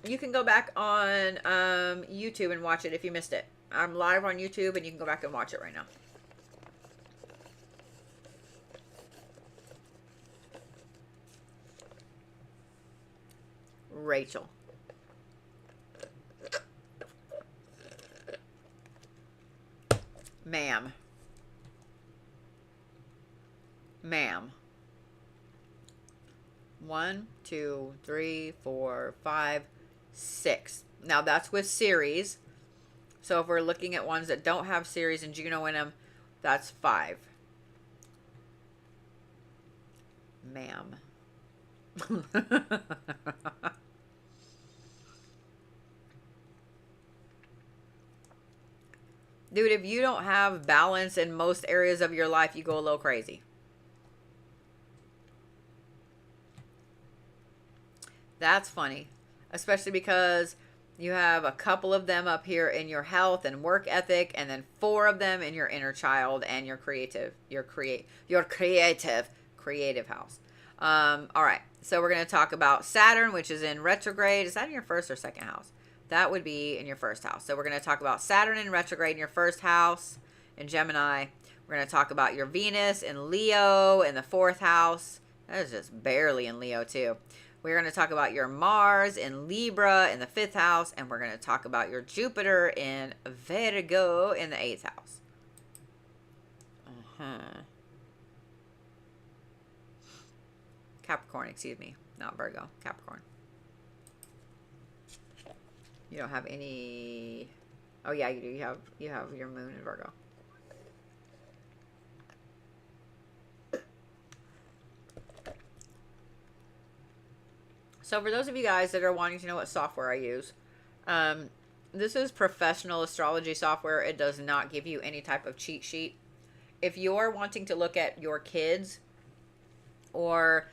You can go back on YouTube and watch it if you missed it. I'm live on YouTube, and you can go back and watch it right now. Rachel. Ma'am. 1, 2, 3, 4, 5, 6. Now that's with series. So if we're looking at ones that don't have series and Juno in them, that's 5. Ma'am. Dude, if you don't have balance in most areas of your life, you go a little crazy. That's funny. Especially because you have a couple of them up here in your health and work ethic, and then 4 of them in your inner child and your creative house. All right. So we're going to talk about Saturn, which is in retrograde. Is that in your first or second house? That would be in your first house. So we're going to talk about Saturn in retrograde in your first house in Gemini. We're going to talk about your Venus in Leo in the 4th house. That is just barely in Leo too. We're going to talk about your Mars in Libra in the 5th house, and we're going to talk about your Jupiter in Virgo in the 8th house. Capricorn, excuse me. Not Virgo. Capricorn. You don't have any... Oh, yeah, you do. You have your moon in Virgo. So for those of you guys that are wanting to know what software I use, this is professional astrology software. It does not give you any type of cheat sheet. If you're wanting to look at your kids or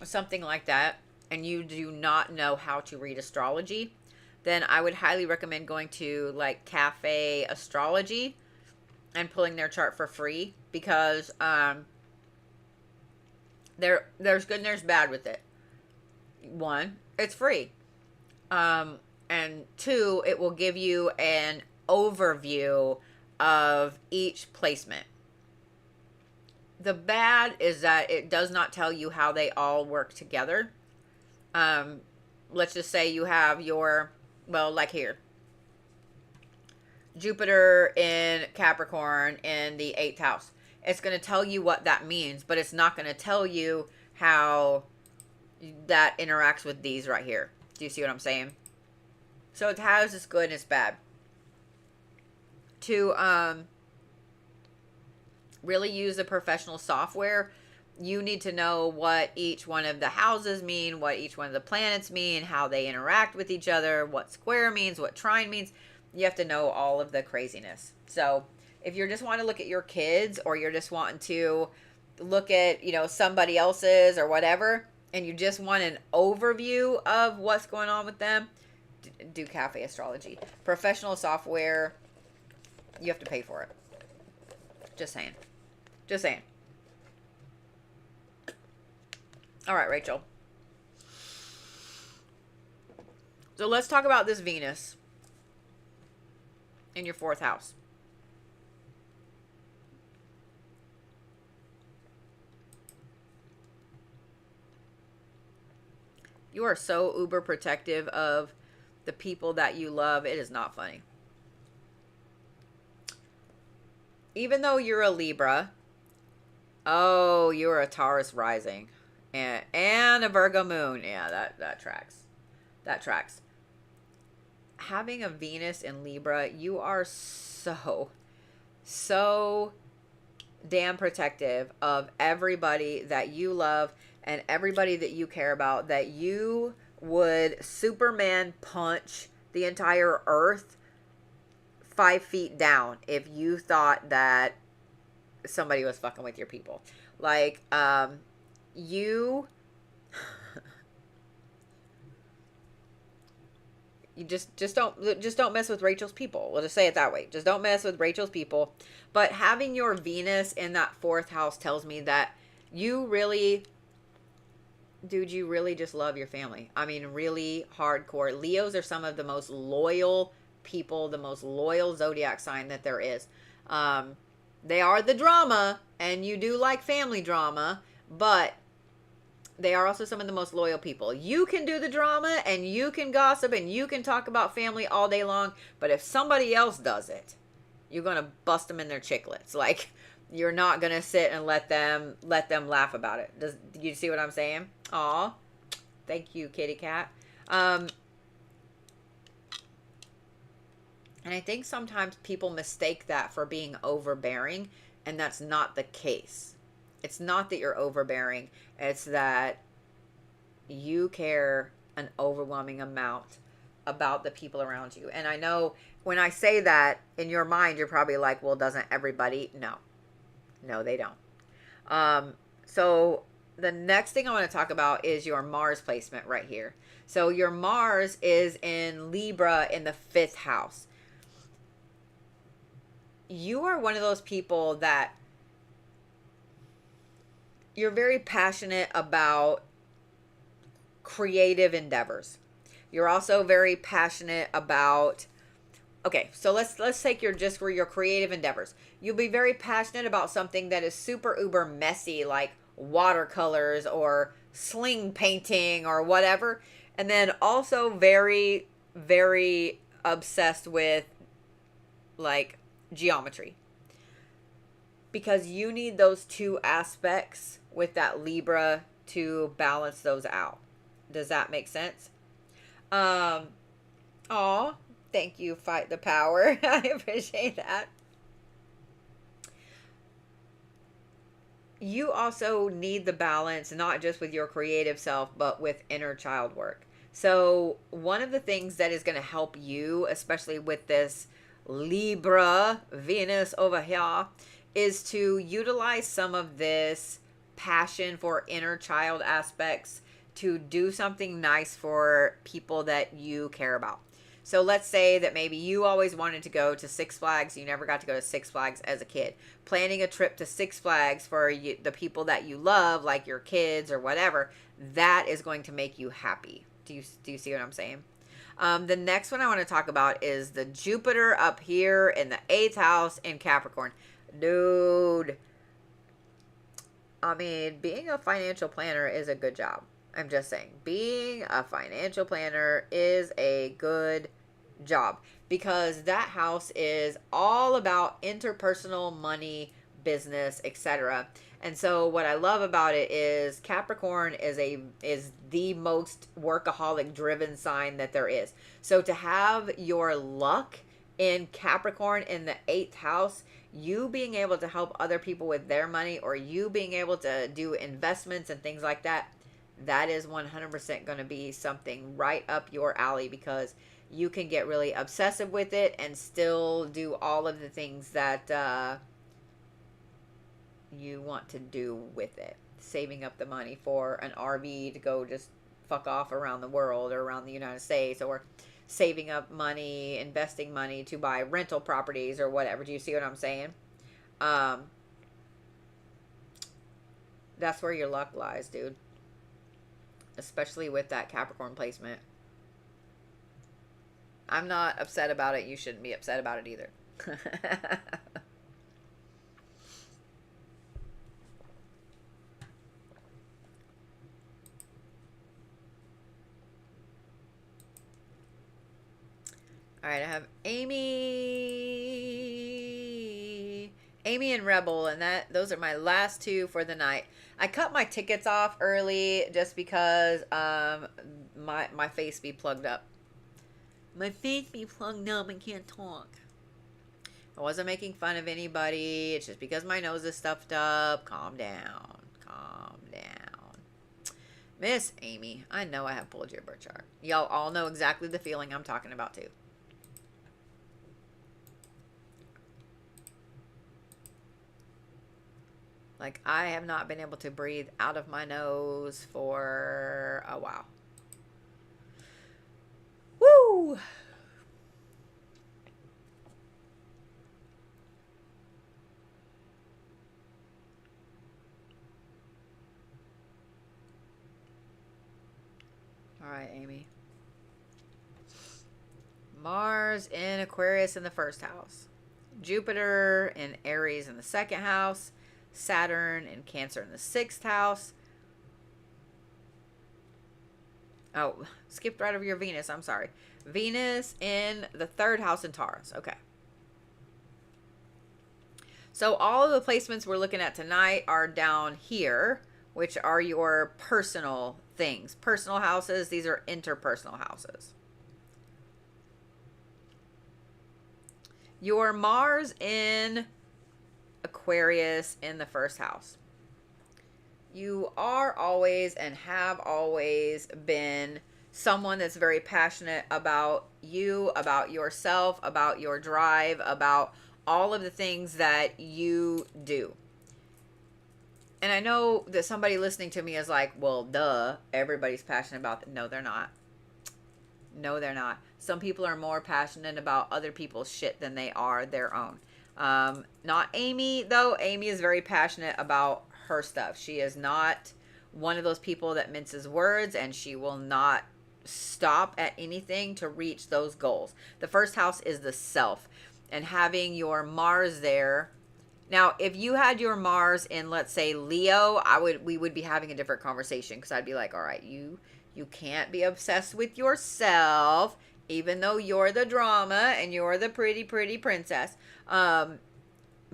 something like that, and you do not know how to read astrology, then I would highly recommend going to like Cafe Astrology and pulling their chart for free, because there's good and there's bad with it. One, it's free. And two, it will give you an overview of each placement. The bad is that it does not tell you how they all work together. Let's just say you have your, well, like here, Jupiter in Capricorn in the 8th house. It's going to tell you what that means, but it's not going to tell you how that interacts with these right here. Do you see what I'm saying? So it has its good and its bad. To really use the professional software, you need to know what each one of the houses mean, what each one of the planets mean, how they interact with each other, what square means, what trine means. You have to know all of the craziness. So if you're just wanting to look at your kids, or you're just wanting to look at, you know, somebody else's or whatever, and you just want an overview of what's going on with them, do Cafe Astrology. Professional software, you have to pay for it. Just saying. Just saying. All right, Rachel. So let's talk about this Venus in your 4th house. You are so uber protective of the people that you love. It is not funny. Even though you're a Libra, oh, you're a Taurus rising and a Virgo moon. Yeah, that tracks. That tracks. Having a Venus in Libra, you are so damn protective of everybody that you love and everybody that you care about, that you would Superman punch the entire earth 5 feet down if you thought that somebody was fucking with your people. Like, you just don't mess with Rachel's people. We'll just say it that way. Just don't mess with Rachel's people. But having your Venus in that 4th house tells me that you really, dude, you really just love your family. I mean, really hardcore. Leos are some of the most loyal people, the most loyal zodiac sign that there is. They are the drama, and you do like family drama, but they are also some of the most loyal people. You can do the drama, and you can gossip, and you can talk about family all day long, but if somebody else does it, you're going to bust them in their chiclets. Like, you're not going to sit and let them laugh about it. Do you see what I'm saying? Aw, thank you, kitty cat. And I think sometimes people mistake that for being overbearing, and that's not the case. It's not that you're overbearing. It's that you care an overwhelming amount about the people around you. And I know when I say that, in your mind, you're probably like, well, doesn't everybody? No, they don't. So the next thing I want to talk about is your Mars placement right here. So your Mars is in Libra in the 5th house. You are one of those people that you're very passionate about creative endeavors. You're also very passionate about, okay, so let's take your creative endeavors. You'll be very passionate about something that is super uber messy, like watercolors or sling painting or whatever. And then also very, very obsessed with like geometry, because you need those two aspects with that Libra to balance those out. Does that make sense? Aw, thank you, Fight the Power. I appreciate that. You also need the balance, not just with your creative self, but with inner child work. So, one of the things that is going to help you, especially with this Libra Venus over here, is to utilize some of this passion for inner child aspects to do something nice for people that you care about. So let's say that maybe you always wanted to go to Six Flags. You never got to go to Six Flags as a kid. Planning a trip to Six Flags for you, the people that you love, like your kids or whatever, that is going to make you happy. Do you see what I'm saying? The next one I want to talk about is the Jupiter up here in the 8th house in Capricorn. Dude, I mean, being a financial planner is a good job. I'm just saying, being a financial planner is a good job, because that house is all about interpersonal money, business, etc. And so what I love about it is Capricorn is the most workaholic driven sign that there is. So to have your luck in Capricorn in the 8th house, you being able to help other people with their money, or you being able to do investments and things like that, that is 100% going to be something right up your alley, because you can get really obsessive with it and still do all of the things that you want to do with it. Saving up the money for an RV to go just fuck off around the world or around the United States, or saving up money, investing money to buy rental properties or whatever. Do you see what I'm saying? That's where your luck lies, dude. Especially with that Capricorn placement. I'm not upset about it. You shouldn't be upset about it either. All right, I have Amy and Rebel, and those are my last two for the night. I cut my tickets off early just because my face be plugged up. My face be plugged up and can't talk. I wasn't making fun of anybody. It's just because my nose is stuffed up. Calm down. Calm down. Miss Amy, I know I have pulled your birth chart. Y'all all know exactly the feeling I'm talking about too. Like, I have not been able to breathe out of my nose for a while. Woo! All right, Amy. Mars in Aquarius in the 1st house. Jupiter in Aries in the 2nd house. Saturn and Cancer in the 6th house. Oh, skipped right over your Venus. I'm sorry. Venus in the 3rd house in Taurus. Okay. So all of the placements we're looking at tonight are down here, which are your personal things. Personal houses. These are interpersonal houses. Your Mars in Aquarius in the 1st house. You are always and have always been someone that's very passionate about you, about yourself, about your drive, about all of the things that you do. And I know that somebody listening to me is like, well, duh, everybody's passionate about that. No, they're not. No, they're not. Some people are more passionate about other people's shit than they are their own. Not Amy, though. Amy is very passionate about her stuff. She is not one of those people that minces words, and she will not stop at anything to reach those goals. The 1st house is the self, and having your Mars there Now, if you had your Mars in, let's say, Leo, we would be having a different conversation, because I'd be like, all right, you can't be obsessed with yourself, even though you're the drama and you're the pretty, pretty princess.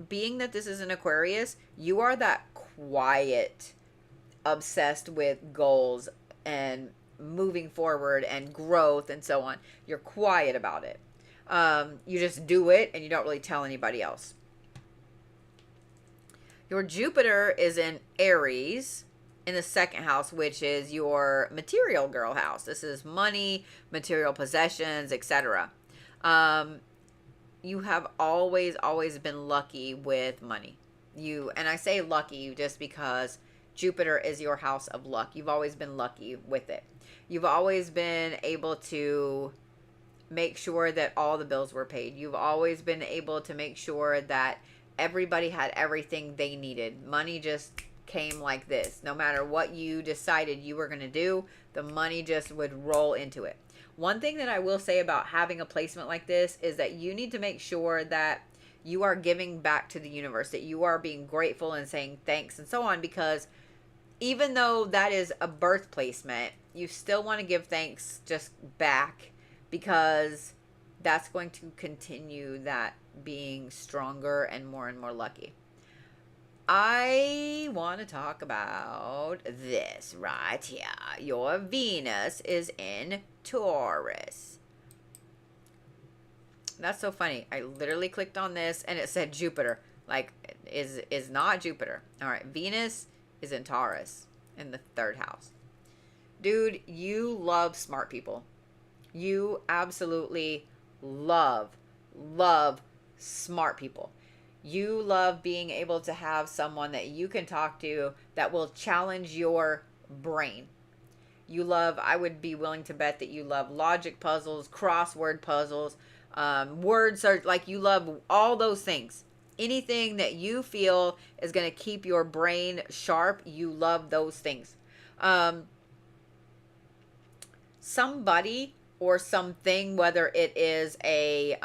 Being that this is an Aquarius, you are that quiet, obsessed with goals and moving forward and growth and so on. You're quiet about it. You just do it and you don't really tell anybody else. Your Jupiter is in Aries in the second house, which is your material girl house. This is money, material possessions, etc. You have always been lucky with money. And I say lucky just because Jupiter is your house of luck. You've always been lucky with it. You've always been able to make sure that all the bills were paid. You've always been able to make sure that everybody had everything they needed. Money just came like this. No matter what you decided you were going to do, the money just would roll into it. One thing that I will say about having a placement like this is that you need to make sure that you are giving back to the universe, that you are being grateful and saying thanks and so on, because even though that is a birth placement, you still want to give thanks just back, because that's going to continue that being stronger and more lucky. I want to talk about this right here. Your Venus is in Taurus. That's so funny. I literally clicked on this and it said Jupiter. Like, is not Jupiter. All right, Venus is in Taurus in the third house. Dude, you love smart people. You absolutely love smart people. You love being able to have someone that you can talk to that will challenge your brain. You love, I would be willing to bet that you love logic puzzles, crossword puzzles, word search. Like, you love all those things. Anything that you feel is going to keep your brain sharp, you love those things. Somebody or something, whether it is a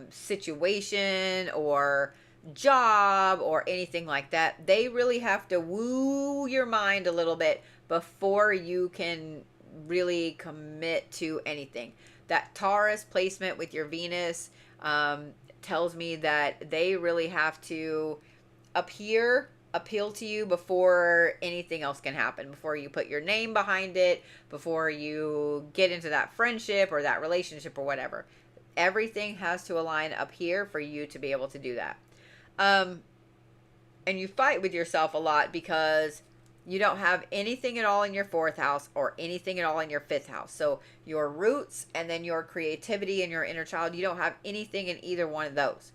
situation or job or anything like that, they really have to woo your mind a little bit before you can really commit to anything. That Taurus placement with your Venus tells me that they really have to appeal to you before anything else can happen, before you put your name behind it, before you get into that friendship or that relationship or whatever. Everything has to align up here for you to be able to do that. And you fight with yourself a lot because you don't have anything at all in your fourth house or anything at all in your fifth house. So your roots and then your creativity and your inner child, you don't have anything in either one of those.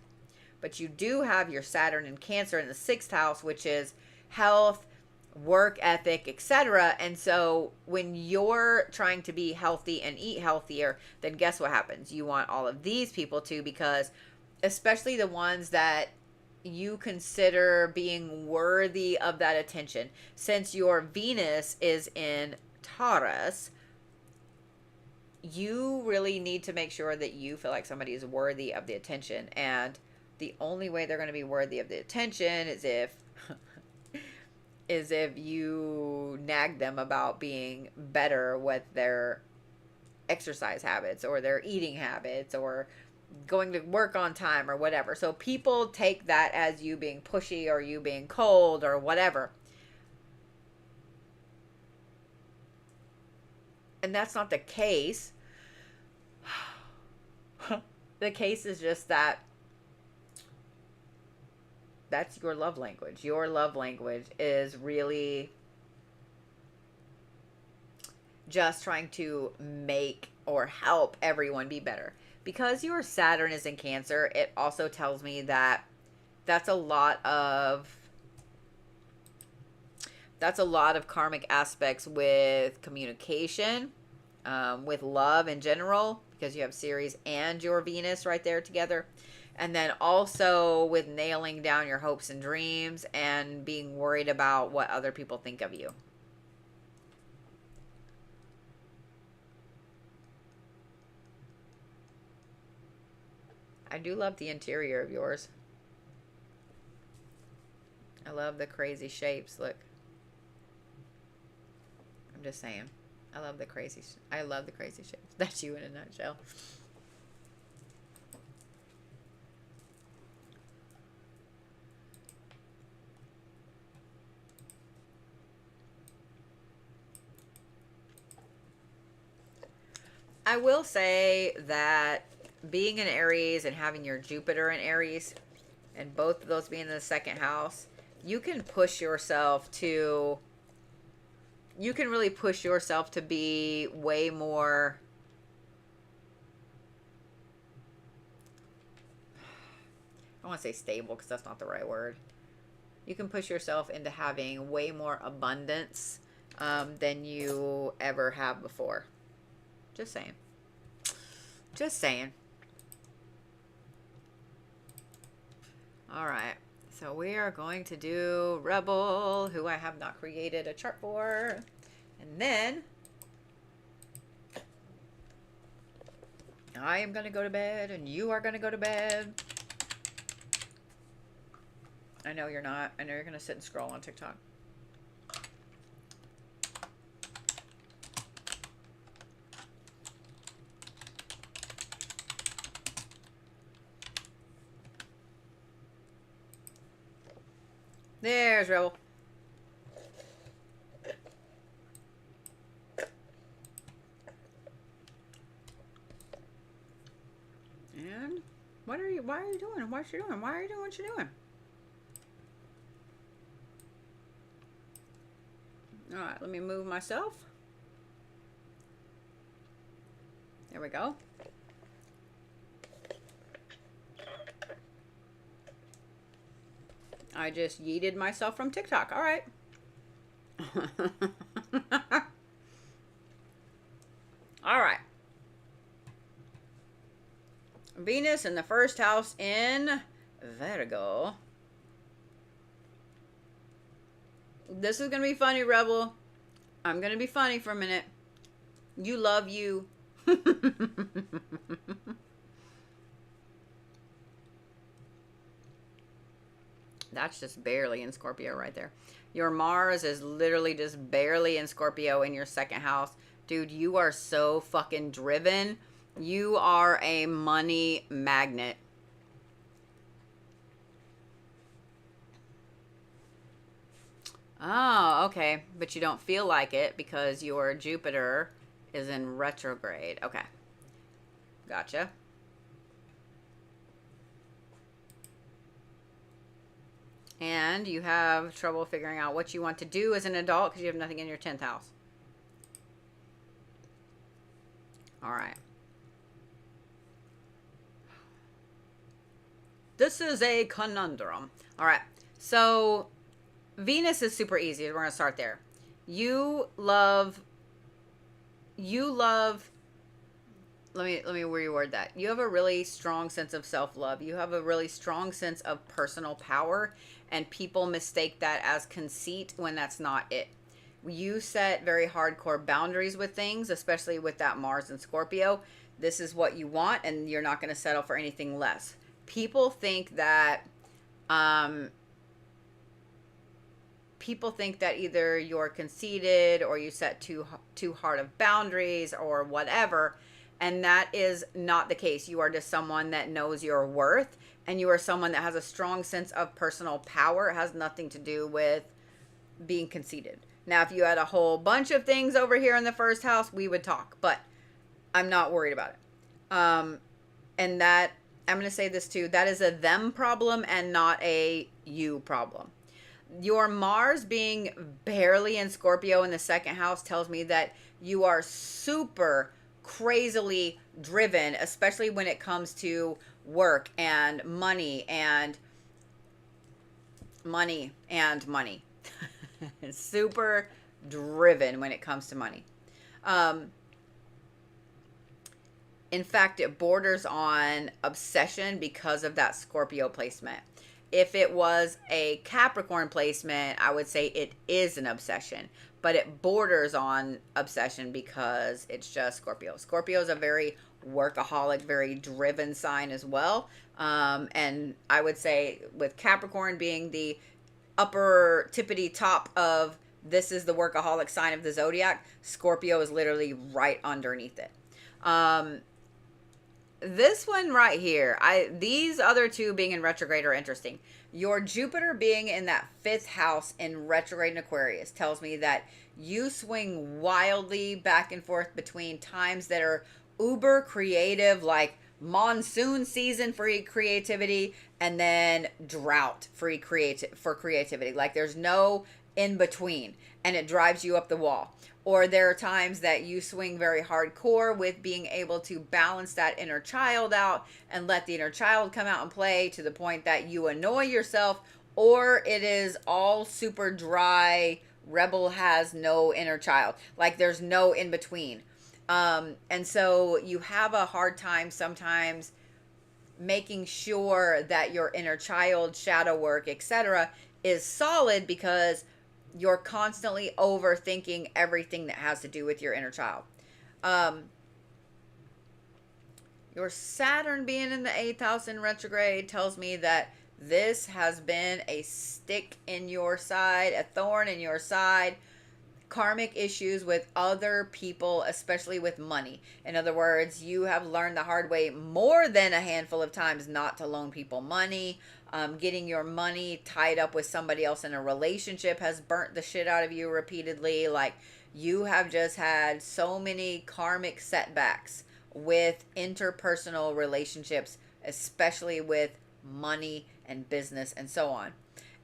But you do have your Saturn and Cancer in the sixth house, which is health, work ethic, etc. And so when you're trying to be healthy and eat healthier, then guess what happens? You want all of these people to, because especially the ones that you consider being worthy of that attention. Since your Venus is in Taurus, you really need to make sure that you feel like somebody is worthy of the attention. And the only way they're going to be worthy of the attention is if you nag them about being better with their exercise habits or their eating habits or going to work on time or whatever. So people take that as you being pushy or you being cold or whatever. And that's not the case. The case is just that that's your love language. Your love language is really just trying to make or help everyone be better. Because your Saturn is in Cancer, it also tells me that that's a lot of karmic aspects with communication, with love in general, because you have Ceres and your Venus right there together. And then also with nailing down your hopes and dreams and being worried about what other people think of you. I do love the interior of yours. I love the crazy shapes. Look. I'm just saying. I love the crazy shapes. That's you in a nutshell. I will say that being in Aries and having your Jupiter in Aries and both of those being in the second house, you can push yourself to, you can really push yourself to be way more, I don't want to say stable because that's not the right word. You can push yourself into having way more abundance than you ever have before. Just saying. Just saying. All right. So we are going to do Rebel, who I have not created a chart for. And then I am going to go to bed and you are going to go to bed. I know you're not. I know you're going to sit and scroll on TikTok. There's Rebel. And why are you doing what you're doing? Why are you doing what you're doing? All right, let me move myself. There we go. I just yeeted myself from TikTok. All right. All right. Venus in the first house in Virgo. This is going to be funny, Rebel. I'm going to be funny for a minute. You love you. That's just barely in Scorpio right there. Your Mars is literally just barely in Scorpio in your second house. Dude, you are so fucking driven. You are a money magnet. Oh, okay. But you don't feel like it because your Jupiter is in retrograde. Okay. Gotcha. And you have trouble figuring out what you want to do as an adult because you have nothing in your 10th house. All right. This is a conundrum. All right. So Venus is super easy. We're going to start there. You love, let me reword that. You have a really strong sense of self-love. You have a really strong sense of personal power, and people mistake that as conceit when that's not it. You set very hardcore boundaries with things, especially with that Mars and Scorpio. This is what you want, and you're not going to settle for anything less. People think that either you're conceited or you set too hard of boundaries or whatever. And that is not the case. You are just someone that knows your worth, and you are someone that has a strong sense of personal power. It has nothing to do with being conceited. Now, if you had a whole bunch of things over here in the first house, we would talk, but I'm not worried about it. And that, I'm going to say this too, that is a them problem and not a you problem. Your Mars being barely in Scorpio in the second house tells me that you are super crazily driven, especially when it comes to work and money and money. Super driven when it comes to money. In fact, it borders on obsession because of that Scorpio placement. If it was a Capricorn placement, I would say it is an obsession, but it borders on obsession because it's just Scorpio. Scorpio is a very workaholic, very driven sign as well. And I would say with Capricorn being the upper tippity top of this is the workaholic sign of the zodiac. Scorpio is literally right underneath it. This one right here, these other two being in retrograde are interesting. Your Jupiter being in that 5th house in retrograde in Aquarius tells me that you swing wildly back and forth between times that are uber creative, like monsoon season for creativity, and then drought for creativity. Like there's no in between, and it drives you up the wall. Or there are times that you swing very hardcore with being able to balance that inner child out and let the inner child come out and play to the point that you annoy yourself, or it is all super dry. Rebel has no inner child. Like there's no in between. And so you have a hard time sometimes making sure that your inner child, shadow work, etc., is solid because you're constantly overthinking everything that has to do with your inner child. Your Saturn being in the 8th house in retrograde tells me that this has been a stick in your side, a thorn in your side, karmic issues with other people, especially with money. In other words, you have learned the hard way more than a handful of times not to loan people money. Getting your money tied up with somebody else in a relationship has burnt the shit out of you repeatedly. Like you have just had so many karmic setbacks with interpersonal relationships, especially with money and business and so on.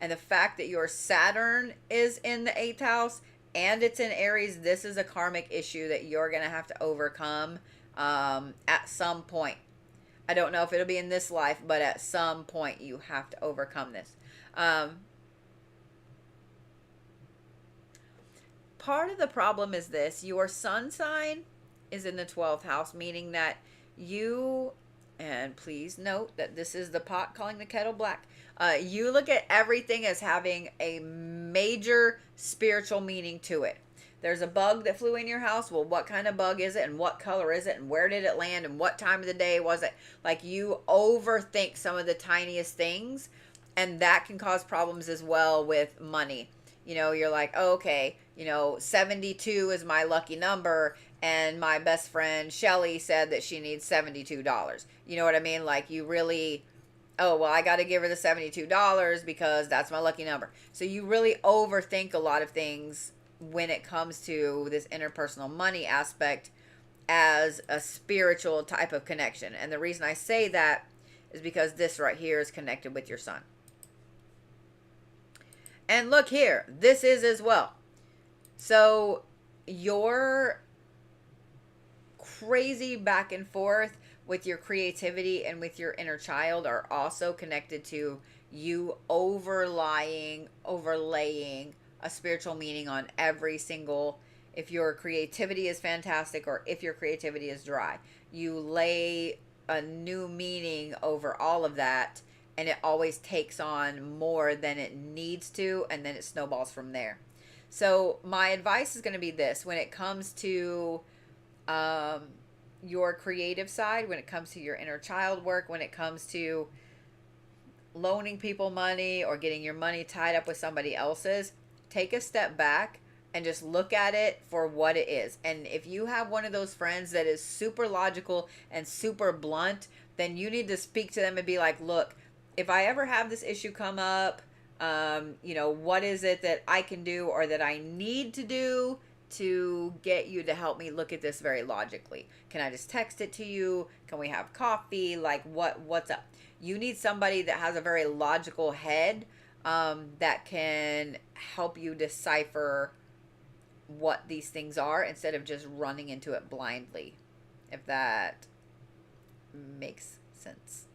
And the fact that your Saturn is in the 8th house and it's in Aries, this is a karmic issue that you're going to have to overcome at some point. I don't know if it'll be in this life, but at some point you have to overcome this. Part of the problem is this. Your sun sign is in the 12th house, meaning that you, and please note that this is the pot calling the kettle black. You look at everything as having a major spiritual meaning to it. There's a bug that flew in your house. Well, what kind of bug is it? And what color is it? And where did it land? And what time of the day was it? Like you overthink some of the tiniest things. And that can cause problems as well with money. You know, you're like, oh, okay, 72 is my lucky number. And my best friend Shelly said that she needs $72. You know what I mean? Like you really, oh, well, I got to give her the $72 because that's my lucky number. So you really overthink a lot of things when it comes to this interpersonal money aspect as a spiritual type of connection. And the reason I say that is because this right here is connected with your sun. And look here, this is as well. So your crazy back and forth with your creativity and with your inner child are also connected to you overlaying a spiritual meaning on every single, if your creativity is fantastic or if your creativity is dry, you lay a new meaning over all of that, and it always takes on more than it needs to, and then it snowballs from there. So my advice is going to be this: when it comes to your creative side, when it comes to your inner child work, when it comes to loaning people money or getting your money tied up with somebody else's, take a step back and just look at it for what it is. And if you have one of those friends that is super logical and super blunt, then you need to speak to them and be like, look, if I ever have this issue come up, what is it that I can do or that I need to do to get you to help me look at this very logically? Can I just text it to you? Can we have coffee? Like what's up? You need somebody that has a very logical head that can help you decipher what these things are instead of just running into it blindly. If that makes sense.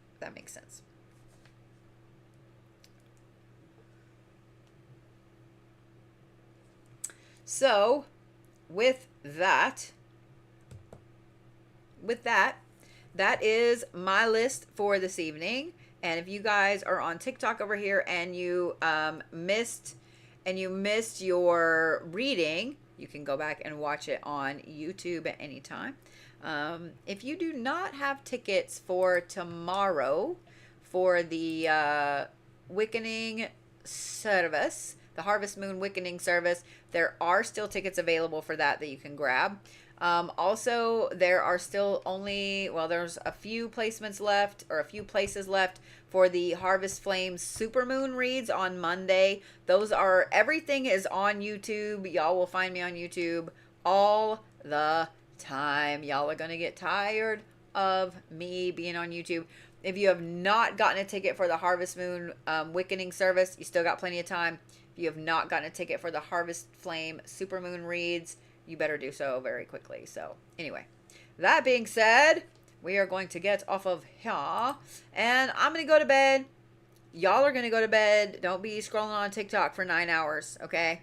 So, with that, that is my list for this evening. And if you guys are on TikTok over here and you missed your reading, you can go back and watch it on YouTube at any time. If you do not have tickets for tomorrow for the Wickening service, the Harvest Moon Wickening service. There are still tickets available for that you can grab. Also, there are still only, well, there's a few placements left, or a few places left for the Harvest Flames Supermoon reads on Monday. Those are, everything is on YouTube. Y'all will find me on YouTube all the time. Y'all are going to get tired of me being on YouTube. If you have not gotten a ticket for the Harvest Moon Wickening service, you still got plenty of time. If you have not gotten a ticket for the Harvest Flame Supermoon reads, you better do so very quickly. So anyway, that being said, we are going to get off of here, and I'm going to go to bed. Y'all are going to go to bed. Don't be scrolling on TikTok for 9 hours, okay?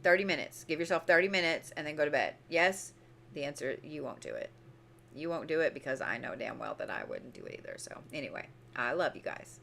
30 minutes. Give yourself 30 minutes and then go to bed. Yes? The answer, you won't do it. You won't do it because I know damn well that I wouldn't do it either. So anyway, I love you guys.